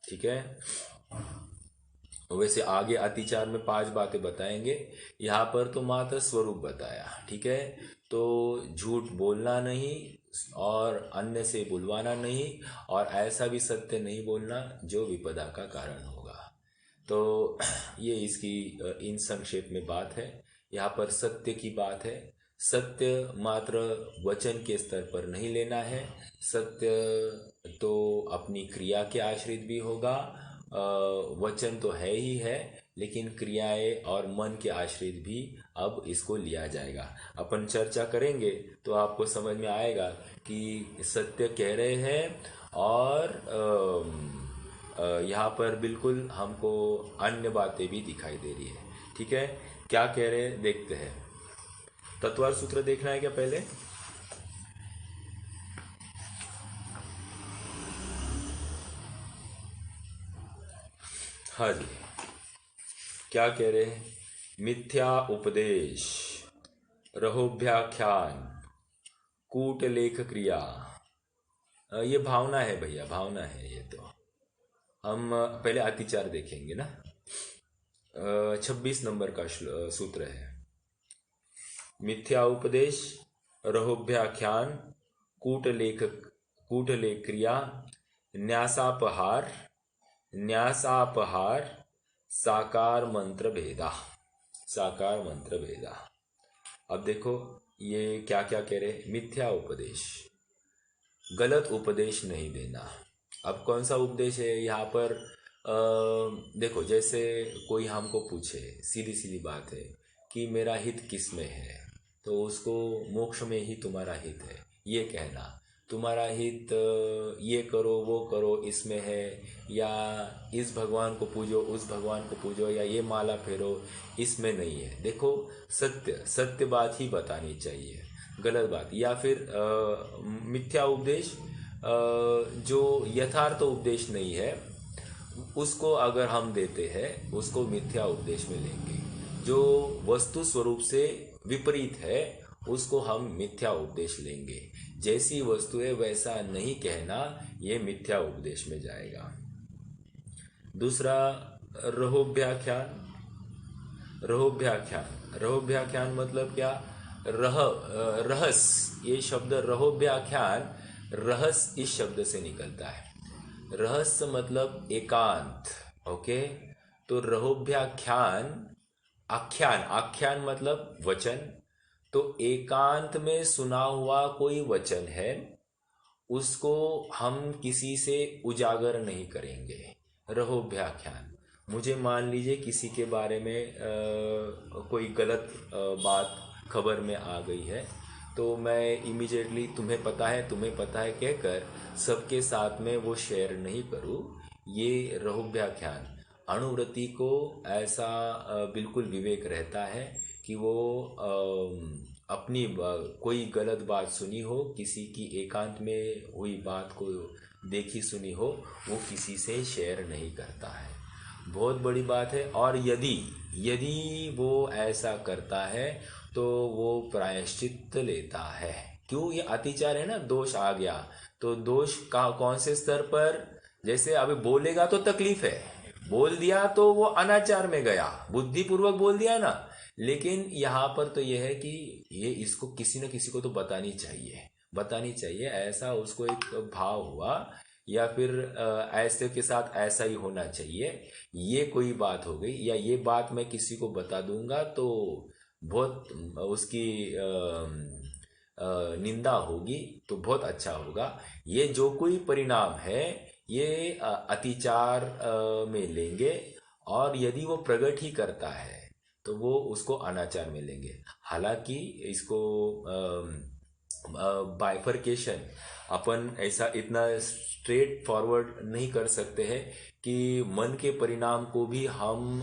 ठीक है। वैसे आगे अतिचार में 5 बातें बताएंगे, यहाँ पर तो मात्र स्वरूप बताया, ठीक है। तो झूठ बोलना नहीं, और अन्य से बुलवाना नहीं, और ऐसा भी सत्य नहीं बोलना जो विपदा का कारण होगा। तो ये इसकी इन संक्षेप में बात है। यहाँ पर सत्य की बात है। सत्य मात्र वचन के स्तर पर नहीं लेना है, सत्य तो अपनी क्रिया के आश्रित भी होगा। वचन तो है ही है, लेकिन क्रियाएं और मन के आश्रित भी अब इसको लिया जाएगा। अपन चर्चा करेंगे तो आपको समझ में आएगा कि सत्य कह रहे हैं, और यहाँ पर बिल्कुल हमको अन्य बातें भी दिखाई दे रही है, ठीक है। क्या कह रहे हैं देखते हैं। तत्वार सूत्र देखना है क्या पहले? हाँ जी, क्या कह रहे हैं? मिथ्या उपदेश, रहोभ्याख्यान, कूटलेख क्रिया, ये भावना है भैया, भावना है ये। तो हम पहले अतिचार देखेंगे ना। 26 नंबर का सूत्र है। मिथ्या उपदेश, रहोभ्याख्यान, कूटलेख क्रिया, न्यासापहार, न्यासापहार, साकार मंत्र भेदा, साकार मंत्र भेदा। अब देखो ये क्या क्या कह रहे हैं। मिथ्या उपदेश, गलत उपदेश नहीं देना। अब कौन सा उपदेश है यहाँ पर? देखो, जैसे कोई हमको पूछे, सीधी सीधी बात है कि मेरा हित किस में है, तो उसको मोक्ष में ही तुम्हारा हित है ये कहना। तुम्हारा हित ये करो वो करो इसमें है, या इस भगवान को पूजो उस भगवान को पूजो, या ये माला फेरो, इसमें नहीं है। देखो सत्य बात ही बतानी चाहिए, गलत बात या फिर मिथ्या उपदेश जो यथार्थ उपदेश नहीं है उसको अगर हम देते हैं उसको मिथ्या उपदेश में लेंगे। जो वस्तु स्वरूप से विपरीत है उसको हम मिथ्या उपदेश लेंगे। जैसी वस्तु है वैसा नहीं कहना, ये मिथ्या उपदेश में जाएगा। दूसरा रहोभ्याख्यान, रहोभ्याख्यान मतलब क्या? रहस्य, ये शब्द रहोभ्याख्यान रहस्य इस शब्द से निकलता है। रहस्य मतलब एकांत, ओके। तो रहोभ्याख्यान, आख्यान मतलब वचन। तो एकांत में सुना हुआ कोई वचन है, उसको हम किसी से उजागर नहीं करेंगे। रहोव्याख्यान, मुझे मान लीजिए किसी के बारे में कोई गलत बात खबर में आ गई है, तो मैं इमीडिएटली तुम्हें पता है कहकर सबके साथ में वो शेयर नहीं करूँ। ये रहुव्याख्यान। अणुव्रति को ऐसा बिल्कुल विवेक रहता है कि वो अपनी कोई गलत बात सुनी हो, किसी की एकांत में हुई बात को देखी सुनी हो, वो किसी से शेयर नहीं करता है। बहुत बड़ी बात है। और यदि वो ऐसा करता है तो वो प्रायश्चित लेता है। क्यों? ये अतिचार है ना, दोष आ गया। तो दोष का कौन से स्तर पर? जैसे अभी बोलेगा तो तकलीफ है, बोल दिया तो वो अनाचार में गया, बुद्धिपूर्वक बोल दिया ना। लेकिन यहाँ पर तो यह है कि ये इसको किसी न किसी को तो बतानी चाहिए। ऐसा उसको एक भाव हुआ, या फिर ऐसे के साथ ऐसा ही होना चाहिए, ये कोई बात हो गई, या ये बात मैं किसी को बता दूंगा तो बहुत उसकी निंदा होगी, तो बहुत अच्छा होगा। ये जो कोई परिणाम है ये अतिचार में लेंगे, और यदि वो प्रकट ही करता है तो वो उसको अनाचार में लेंगे। हालांकि इसको बाइफरकेशन अपन ऐसा इतना स्ट्रेट फॉरवर्ड नहीं कर सकते हैं कि मन के परिणाम को भी हम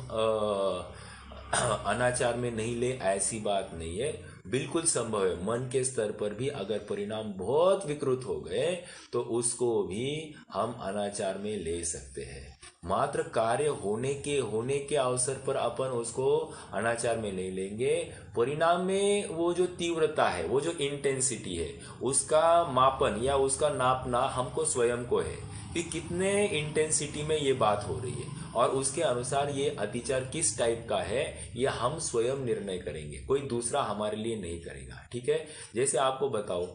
अनाचार में नहीं ले, ऐसी बात नहीं है। बिल्कुल संभव है मन के स्तर पर भी अगर परिणाम बहुत विकृत हो गए तो उसको भी हम अनाचार में ले सकते हैं। मात्र कार्य होने के अवसर पर अपन उसको अनाचार में ले लेंगे। परिणाम में वो जो तीव्रता है, वो जो इंटेंसिटी है, उसका मापन या उसका नापना हमको स्वयं को है कि कितने इंटेंसिटी में ये बात हो रही है, और उसके अनुसार ये अतिचार किस टाइप का है ये हम स्वयं निर्णय करेंगे, कोई दूसरा हमारे लिए नहीं करेगा। ठीक है? जैसे आपको बताओ,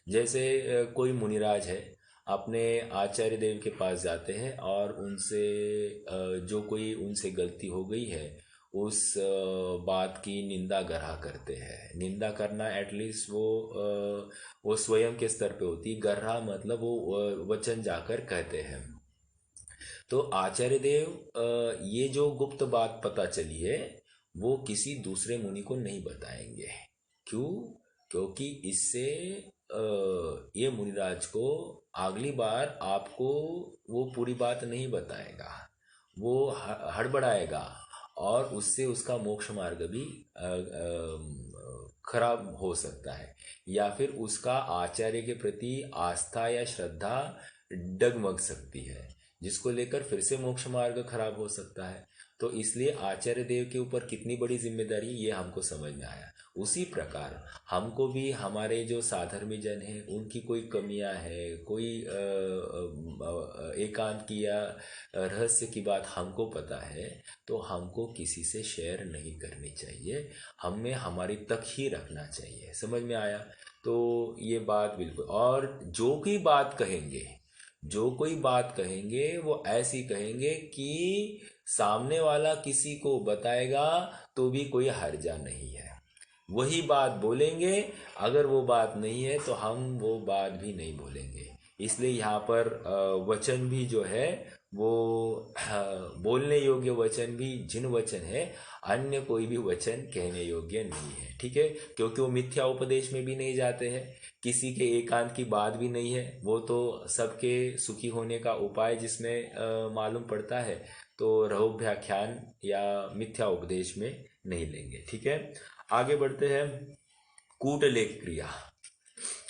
जैसे कोई मुनिराज है, अपने आचार्य देव के पास जाते हैं और उनसे जो कोई उनसे गलती हो गई है उस बात की निंदा गढ़ा करते हैं। निंदा करना एटलीस्ट वो स्वयं के स्तर पे होती, गढ़ा मतलब वो वचन जाकर कहते हैं। तो आचार्य देव ये जो गुप्त बात पता चली है वो किसी दूसरे मुनि को नहीं बताएंगे। क्यों? क्योंकि इससे ये मुनिराज को अगली बार आपको वो पूरी बात नहीं बताएगा, वो हड़बड़ाएगा, और उससे उसका मोक्ष मार्ग भी खराब हो सकता है, या फिर उसका आचार्य के प्रति आस्था या श्रद्धा डगमग सकती है, जिसको लेकर फिर से मोक्ष मार्ग खराब हो सकता है। तो इसलिए आचार्य देव के ऊपर कितनी बड़ी जिम्मेदारी ये हमको समझ में आया। उसी प्रकार हमको भी हमारे जो साधर्मी जन हैं उनकी कोई कमियां है, कोई एकांत की या रहस्य की बात हमको पता है, तो हमको किसी से शेयर नहीं करनी चाहिए, हमें हमारी तक ही रखना चाहिए। समझ में आया? तो ये बात बिल्कुल। और जो कोई बात कहेंगे वो ऐसी कहेंगे कि सामने वाला किसी को बताएगा तो भी कोई हर्जा नहीं है, वही बात बोलेंगे। अगर वो बात नहीं है तो हम वो बात भी नहीं बोलेंगे। इसलिए यहाँ पर वचन भी जो है वो बोलने योग्य वचन भी जिन वचन है, अन्य कोई भी वचन कहने योग्य नहीं है। ठीक है? क्योंकि वो मिथ्या उपदेश में भी नहीं जाते हैं, किसी के एकांत की बात भी नहीं है, वो तो सबके सुखी होने का उपाय जिसमें मालूम पड़ता है, तो रहुव्याख्यान या मिथ्या उपदेश में नहीं लेंगे। ठीक है? आगे बढ़ते हैं। कूटलेख क्रिया।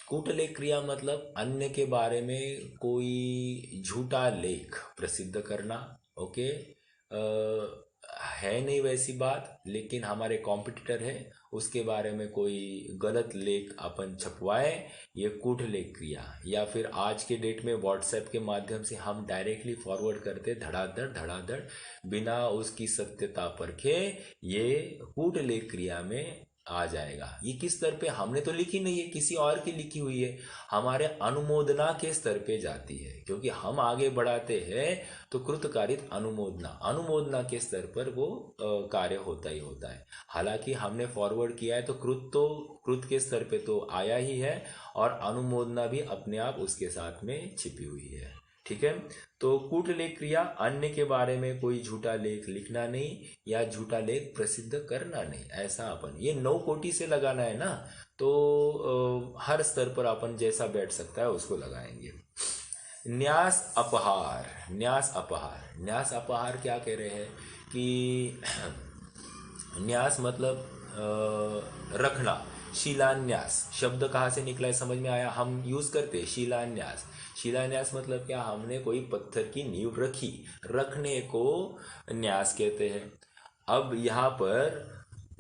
कूटलेख क्रिया मतलब अन्य के बारे में कोई झूठा लेख प्रसिद्ध करना। ओके, है नहीं वैसी बात, लेकिन हमारे कॉम्पिटिटर है, उसके बारे में कोई गलत लेख अपन छपवाए, ये कूटलेख क्रिया। या फिर आज के डेट में व्हाट्सएप के माध्यम से हम डायरेक्टली फॉरवर्ड करते धड़ाधड़ बिना उसकी सत्यता परखे, ये कूटलेख क्रिया में आ जाएगा। ये किस स्तर पे, हमने तो लिखी नहीं है, किसी और की लिखी हुई है, हमारे अनुमोदना के स्तर पे जाती है, क्योंकि हम आगे बढ़ाते हैं तो कृतकारित अनुमोदना, अनुमोदना के स्तर पर वो कार्य होता ही होता है। हालांकि हमने फॉरवर्ड किया है तो कृत के स्तर पे तो आया ही है, और अनुमोदना भी अपने आप उसके साथ में छिपी हुई है। ठीक है। तो कूटलेख क्रिया, अन्य के बारे में कोई झूठा लेख लिखना नहीं या झूठा लेख प्रसिद्ध करना नहीं, ऐसा अपन ये 9 कोटि से लगाना है ना, तो हर स्तर पर अपन जैसा बैठ सकता है उसको लगाएंगे। न्यास अपहार, न्यास अपहार, न्यास अपहार क्या कह रहे हैं कि न्यास मतलब रखना। शिलान्यास शब्द कहाँ से निकला है समझ में आया, हम यूज करते हैं शिलान्यास। शिलान्यास मतलब क्या, हमने कोई पत्थर की नींव रखी, रखने को न्यास कहते हैं। अब यहाँ पर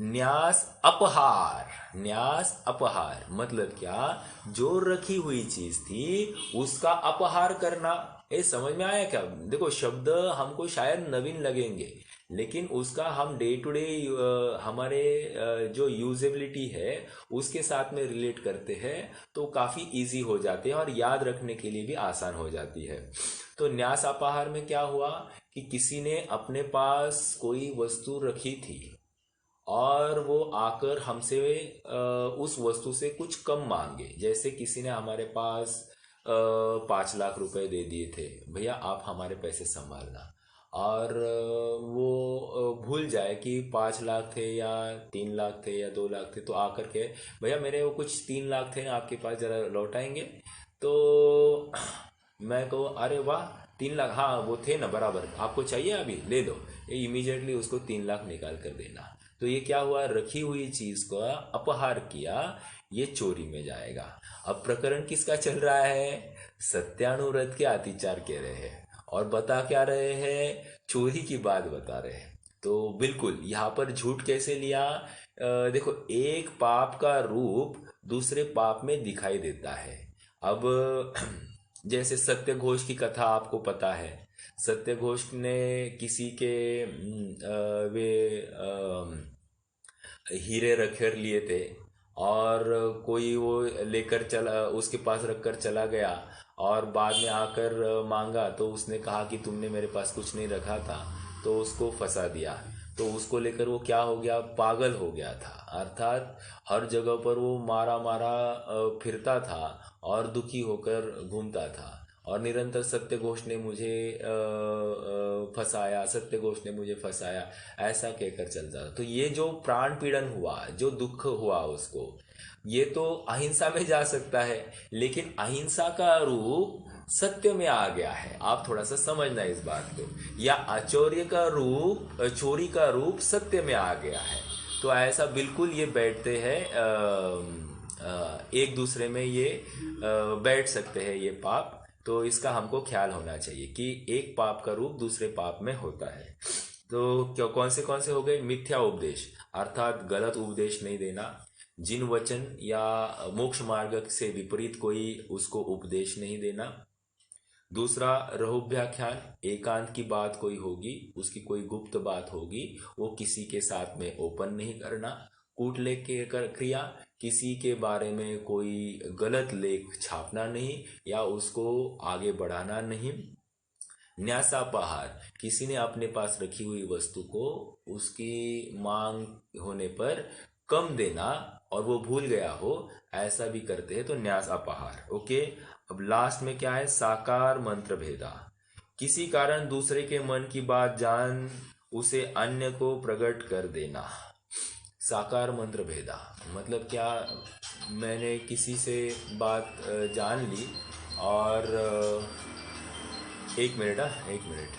न्यास अपहार, न्यास अपहार मतलब क्या, जो रखी हुई चीज थी उसका अपहार करना। ये समझ में आया क्या? देखो शब्द हमको शायद नवीन लगेंगे, लेकिन उसका हम डे टू डे हमारे जो यूजेबिलिटी है उसके साथ में रिलेट करते हैं तो काफ़ी इजी हो जाते हैं और याद रखने के लिए भी आसान हो जाती है। तो न्यास अपहार में क्या हुआ कि किसी ने अपने पास कोई वस्तु रखी थी और वो आकर हमसे उस वस्तु से कुछ कम मांगे। जैसे किसी ने हमारे पास 5 लाख रुपए दे दिए थे, भैया आप हमारे पैसे संभालना, और वो भूल जाए कि 5 लाख थे या 3 लाख थे या 2 लाख थे, तो आकर के भैया मेरे वो कुछ 3 लाख थे ना आपके पास, जरा लौटाएंगे। तो मैं कहूँ अरे वाह 3 लाख, हाँ वो थे ना बराबर, आपको चाहिए अभी ले लो, ये इमीडिएटली उसको 3 लाख निकाल कर देना। तो ये क्या हुआ, रखी हुई चीज को अपहार किया, ये चोरी में जाएगा। अब प्रकरण किसका चल रहा है, सत्यानुव्रत के अतिचार कह रहे हैं, और बता क्या रहे हैं, चोरी की बात बता रहे हैं। तो बिल्कुल यहाँ पर झूठ कैसे लिया, देखो एक पाप का रूप दूसरे पाप में दिखाई देता है। अब जैसे सत्यघोष की कथा आपको पता है, सत्यघोष ने किसी के हीरे रख लिए थे, और कोई वो लेकर चला, उसके पास रखकर चला गया, और बाद में आकर मांगा तो उसने कहा कि तुमने मेरे पास कुछ नहीं रखा था, तो उसको फंसा दिया। तो उसको लेकर वो क्या हो गया, पागल हो गया था, अर्थात हर जगह पर वो मारा मारा फिरता था और दुखी होकर घूमता था, और निरंतर सत्यघोष ने मुझे फंसाया, सत्यघोष ने मुझे फंसाया, ऐसा कहकर चलता था। तो ये जो प्राण पीड़न हुआ, जो दुख हुआ उसको, ये तो अहिंसा में जा सकता है, लेकिन अहिंसा का रूप सत्य में आ गया है, आप थोड़ा सा समझना इस बात को, या अचौर्य का रूप, चोरी का रूप सत्य में आ गया है। तो ऐसा बिल्कुल ये बैठते हैं, एक दूसरे में ये बैठ सकते हैं ये पाप। तो इसका हमको ख्याल होना चाहिए कि एक पाप का रूप दूसरे पाप में होता है। तो क्या कौन से हो गए, मिथ्या उपदेश अर्थात गलत उपदेश नहीं देना, जिन वचन या मोक्ष मार्ग से विपरीत कोई उसको उपदेश नहीं देना। दूसरा रहुव्याख्यान, एकांत की बात कोई होगी, उसकी कोई गुप्त बात होगी, वो किसी के साथ में ओपन नहीं करना। कूटलेख के क्रिया, किसी के बारे में कोई गलत लेख छापना नहीं या उसको आगे बढ़ाना नहीं। न्यासापहार, किसी ने अपने पास रखी हुई वस्तु को उसकी मांग होने पर कम देना और वो भूल गया हो, ऐसा भी करते हैं, तो न्यास अपहार। ओके। अब लास्ट में क्या है, साकार मंत्र भेदा, किसी कारण दूसरे के मन की बात जान उसे अन्य को प्रकट कर देना। साकार मंत्र भेदा मतलब क्या, मैंने किसी से बात जान ली, और 1 मिनट, हाँ 1 मिनट,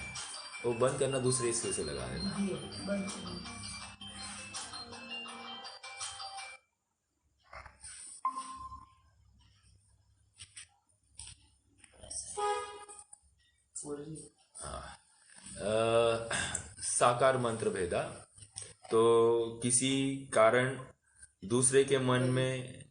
वो बंद करना, दूसरे हिस्से से लगा देना। साकार मंत्र भेदा, तो किसी कारण दूसरे के मन में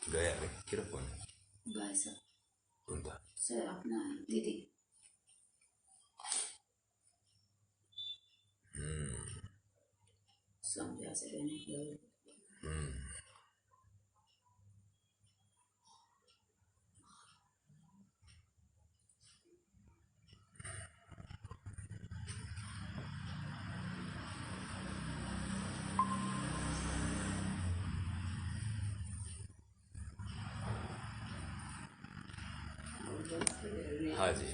गया, किरक सर अपना दीदी समझा से रहने की हाँ जी।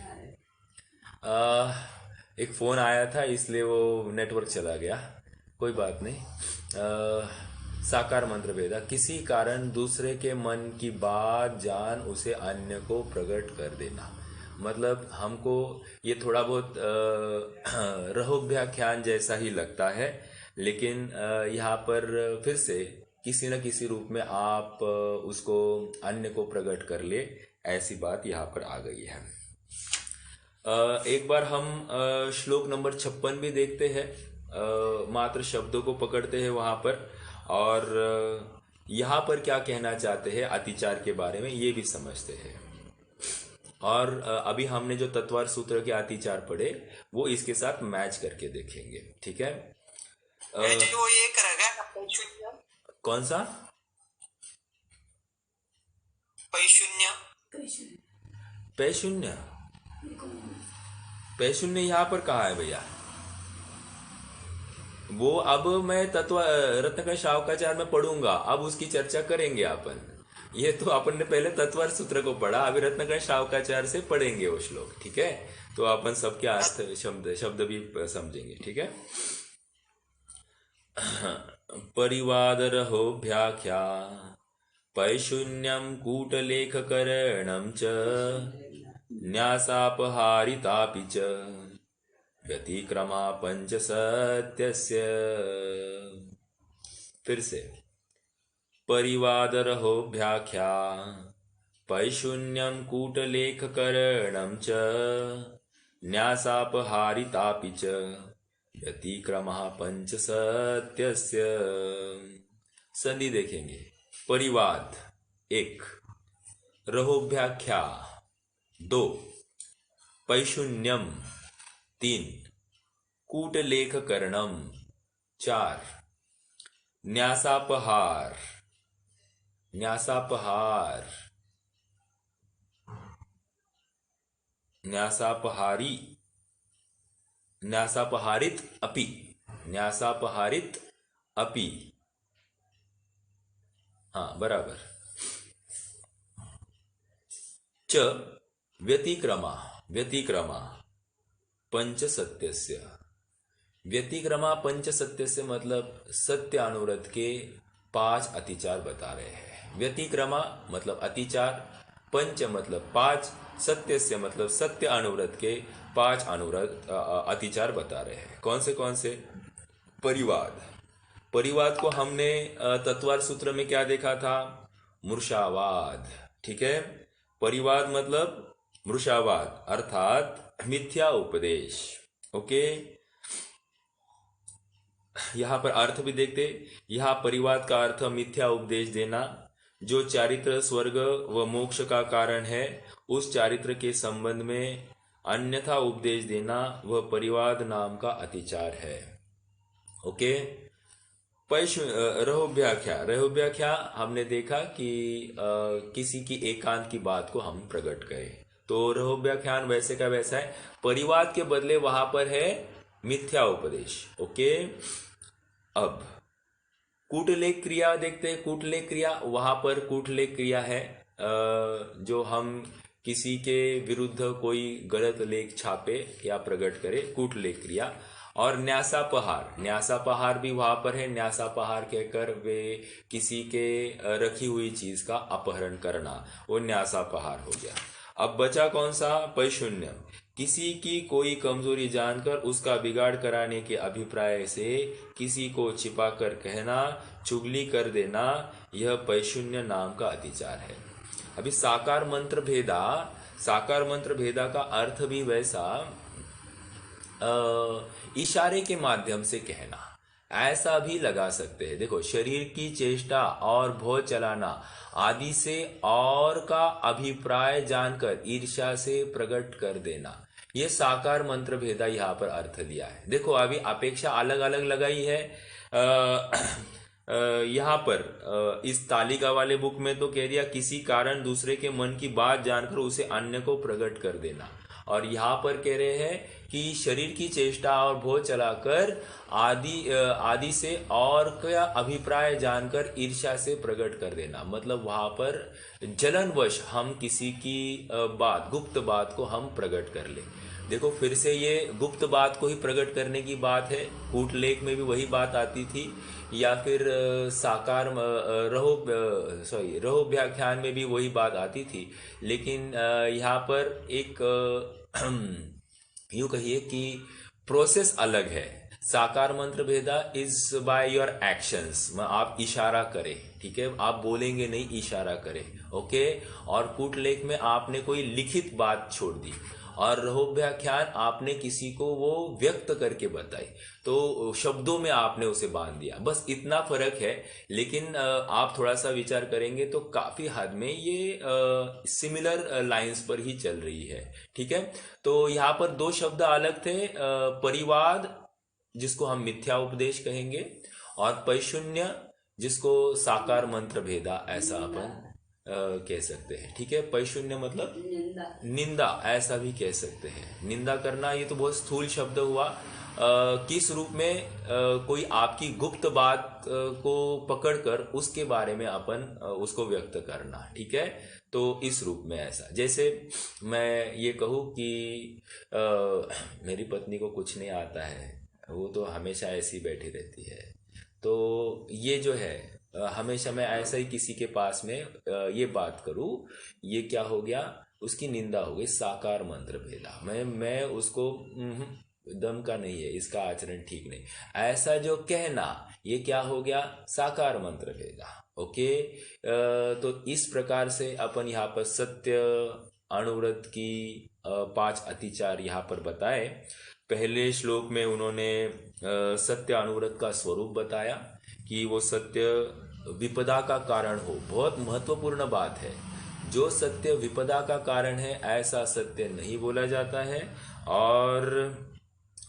एक फ़ोन आया था इसलिए वो नेटवर्क चला गया, कोई बात नहीं। साकार मंत्र भेदा, किसी कारण दूसरे के मन की बात जान उसे अन्य को प्रकट कर देना। मतलब हमको ये थोड़ा बहुत रहोव्याख्यान जैसा ही लगता है, लेकिन यहाँ पर फिर से किसी न किसी रूप में आप उसको अन्य को प्रकट कर ले, ऐसी बात यहाँ पर आ गई है। एक बार हम श्लोक नंबर 56 भी देखते हैं, मात्र शब्दों को पकड़ते हैं वहाँ पर, और यहाँ पर क्या कहना चाहते हैं अतिचार के बारे में ये भी समझते हैं। और अभी हमने जो तत्वार सूत्र के अतिचार पढ़े वो इसके साथ मैच करके देखेंगे, ठीक है। वो ये करेगा पैशून्य, कौन सा पैशून्य? पैशून्य, पैशून्य यहाँ पर कहाँ है भैया? वो अब मैं तत्व रत्नकण शावकाचार में पढ़ूंगा, अब उसकी चर्चा करेंगे अपन। ये तो अपन ने पहले तत्वार सूत्र को पढ़ा, अभी रत्नकण शावकाचार से पढ़ेंगे वो श्लोक, ठीक है। तो अपन सबके अर्थ शब्द भी समझेंगे, ठीक है। परिवादरहो व्याख्या पैशून्यम कूटलेखकरणं च न्यासापहारितापि च व्यतिक्रमा पंच सत्यस्य। फिर से, परिवादरहो व्याख्या पैशून्यम कूटलेखकरणं च न्यासापहारितापि च व्यतिक्रमा पंच सत्यस्य। संधि देखेंगे। परिवाद 1, रहोव्याख्या 2, पैशून्यम 3, कूटलेखकरणम 4, न्यासापहार, न्यासापहार, न्यासापहारी, न्यासापहारित अपि, न्यासापहारित अपि, हाँ बराबर, च व्यतिक्रमा, व्यतिक्रमा पंच सत्यस्य। व्यतिक्रमा पंच सत्यस्य मतलब सत्य अनुरत के 5 अतिचार बता रहे हैं। व्यतिक्रमा मतलब अतिचार, पंच मतलब 5, सत्यस्य मतलब सत्य अनुव्रत के 5 अनुव्रत अतिचार बता रहे हैं। कौन से? परिवाद। परिवाद को हमने तत्वार सूत्र में क्या देखा था? मूर्छावाद, ठीक है। परिवाद मतलब मूर्छावाद अर्थात मिथ्या उपदेश, ओके। यहां पर अर्थ भी देखते। यहां परिवाद का अर्थ मिथ्या उपदेश देना, जो चारित्र स्वर्ग व मोक्ष का कारण है उस चारित्र के संबंध में अन्यथा उपदेश देना, वह परिवाद नाम का अतिचार है, ओके। रहोव्याख्या, रहोव्याख्या हमने देखा कि किसी की एकांत की बात को हम प्रकट करें, तो रहोव्याख्यान वैसे का वैसा है। परिवाद के बदले वहां पर है मिथ्या उपदेश, ओके। अब कूटलेख क्रिया देखते हैं। कूटलेख क्रिया, वहां पर कूटलेख क्रिया है जो हम किसी के विरुद्ध कोई गलत लेख छापे या प्रकट करे, कूटलेख क्रिया। और न्यासापहार, न्यासापहार भी वहां पर है। न्यासापहार कहकर वे किसी के रखी हुई चीज का अपहरण करना, वो न्यासापहार हो गया। अब बचा कौन सा? पैशून्य, किसी की कोई कमजोरी जानकर उसका बिगाड़ कराने के अभिप्राय से किसी को छिपा कर कहना, चुगली कर देना, यह पैशून्य नाम का अतिचार है। अभी साकार मंत्र भेदा, साकार मंत्र भेदा का अर्थ भी वैसा इशारे के माध्यम से कहना, ऐसा भी लगा सकते हैं। देखो, शरीर की चेष्टा और भोज चलाना आदि से और का अभिप्राय जानकर ईर्ष्या से प्रकट कर देना, ये साकार मंत्र भेदा यहाँ पर अर्थ लिया है। देखो, अभी अपेक्षा अलग अलग लगाई है। यहाँ पर इस तालिका वाले बुक में तो कह दिया किसी कारण दूसरे के मन की बात जानकर उसे अन्य को प्रकट कर देना, और यहाँ पर कह रहे हैं कि शरीर की चेष्टा और भोज चलाकर आदि से और का अभिप्राय जानकर ईर्ष्या से प्रकट कर देना। मतलब वहां पर जलनवश हम किसी की बात, गुप्त बात को हम प्रकट कर ले। देखो, फिर से ये गुप्त बात को ही प्रकट करने की बात है। कूटलेख में भी वही बात आती थी, या फिर साकार रहोव्याख्यान में भी वही बात आती थी। लेकिन यहाँ पर एक यूं कहिए कि प्रोसेस अलग है। साकार मंत्र भेदा इज बाय योर एक्शंस, आप इशारा करें, ठीक है, आप बोलेंगे नहीं, इशारा करें, ओके। और कूटलेख में आपने कोई लिखित बात छोड़ दी, और रहोव्याख्यान आपने किसी को वो व्यक्त करके बताई, तो शब्दों में आपने उसे बांध दिया। बस इतना फर्क है। लेकिन आप थोड़ा सा विचार करेंगे तो काफी हद में ये सिमिलर लाइंस पर ही चल रही है, ठीक है। तो यहाँ पर दो शब्द अलग थे, परिवाद जिसको हम मिथ्या उपदेश कहेंगे, और पैशून्य जिसको साकार मंत्र भेदा ऐसा अपन कह सकते हैं, ठीक है। पैशून्य मतलब निंदा, ऐसा भी कह सकते हैं। निंदा करना ये तो बहुत स्थूल शब्द हुआ। किस रूप में कोई आपकी गुप्त बात को पकड़कर उसके बारे में अपन उसको व्यक्त करना, ठीक है। तो इस रूप में ऐसा, जैसे मैं ये कहूँ कि मेरी पत्नी को कुछ नहीं आता है, वो तो हमेशा ऐसी बैठी रहती है, तो ये जो है हमेशा मैं ऐसा ही किसी के पास में ये बात करूं, ये क्या हो गया, उसकी निंदा हो गई, साकार मंत्र भेदा। मैं उसको दम का नहीं है, इसका आचरण ठीक नहीं, ऐसा जो कहना, ये क्या हो गया, साकार मंत्र भेदा, ओके। तो इस प्रकार से अपन यहाँ पर सत्य अणुव्रत की 5 अतिचार यहाँ पर बताए। पहले श्लोक में उन्होंने सत्य अणुव्रत का स्वरूप बताया कि वो सत्य विपदा का कारण हो। बहुत महत्वपूर्ण बात है, जो सत्य विपदा का कारण है ऐसा सत्य नहीं बोला जाता है, और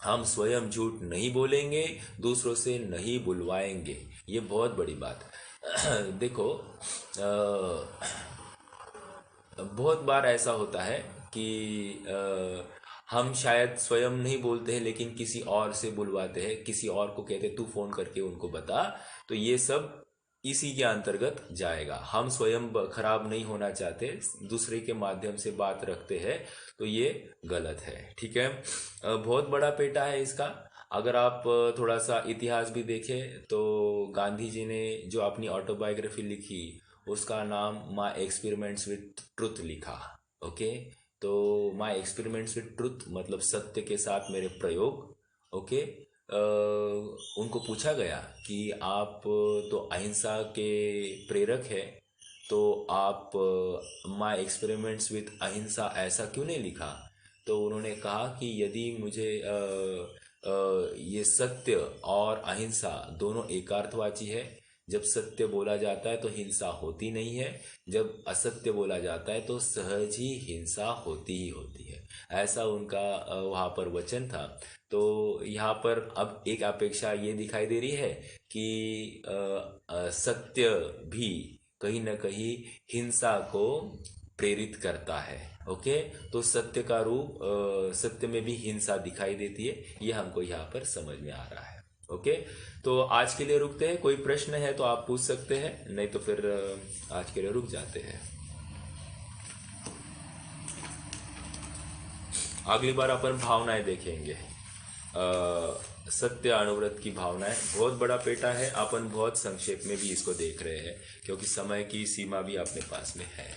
हम स्वयं झूठ नहीं बोलेंगे, दूसरों से नहीं बुलवाएंगे, ये बहुत बड़ी बात है। देखो, बहुत बार ऐसा होता है कि हम शायद स्वयं नहीं बोलते हैं, लेकिन किसी और से बुलवाते हैं, किसी और को कहते तू फोन करके उनको बता, तो ये सब इसी के अंतर्गत जाएगा। हम स्वयं खराब नहीं होना चाहते, दूसरे के माध्यम से बात रखते हैं, तो ये गलत है, ठीक है। बहुत बड़ा पेटा है इसका। अगर आप थोड़ा सा इतिहास भी देखें तो गांधी जी ने जो अपनी ऑटोबायोग्राफी लिखी उसका नाम माय एक्सपेरिमेंट्स विथ ट्रुथ लिखा, ओके। तो माय एक्सपेरिमेंट्स विथ ट्रुथ मतलब सत्य के साथ मेरे प्रयोग, ओके। उनको पूछा गया कि आप तो अहिंसा के प्रेरक है, तो आप माय एक्सपेरिमेंट्स विथ अहिंसा ऐसा क्यों नहीं लिखा। तो उन्होंने कहा कि यदि मुझे ये सत्य और अहिंसा दोनों एकार्थवाची है, जब सत्य बोला जाता है तो हिंसा होती नहीं है, जब असत्य बोला जाता है तो सहज ही हिंसा होती ही होती है, ऐसा उनका वहाँ पर वचन था। तो यहाँ पर अब एक अपेक्षा ये दिखाई दे रही है कि सत्य भी कहीं न कहीं हिंसा को प्रेरित करता है, ओके। तो सत्य का रूप, सत्य में भी हिंसा दिखाई देती है, ये हमको यहाँ पर समझ में आ रहा है, ओके। तो आज के लिए रुकते हैं। कोई प्रश्न है तो आप पूछ सकते हैं, नहीं तो फिर आज के लिए रुक जाते हैं। अगली बार अपन भावनाएं देखेंगे, सत्य अणुव्रत की भावनाएं। बहुत बड़ा पेटा है, अपन बहुत संक्षेप में भी इसको देख रहे हैं क्योंकि समय की सीमा भी अपने पास में है।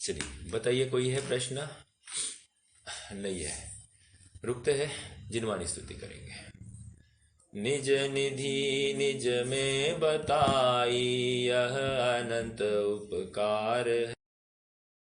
चलिए बताइए, कोई है प्रश्न? नहीं है, रुकते हैं, जिनवानी स्तुति करेंगे। निज निधि निज में बताई, यह अनंत उपकार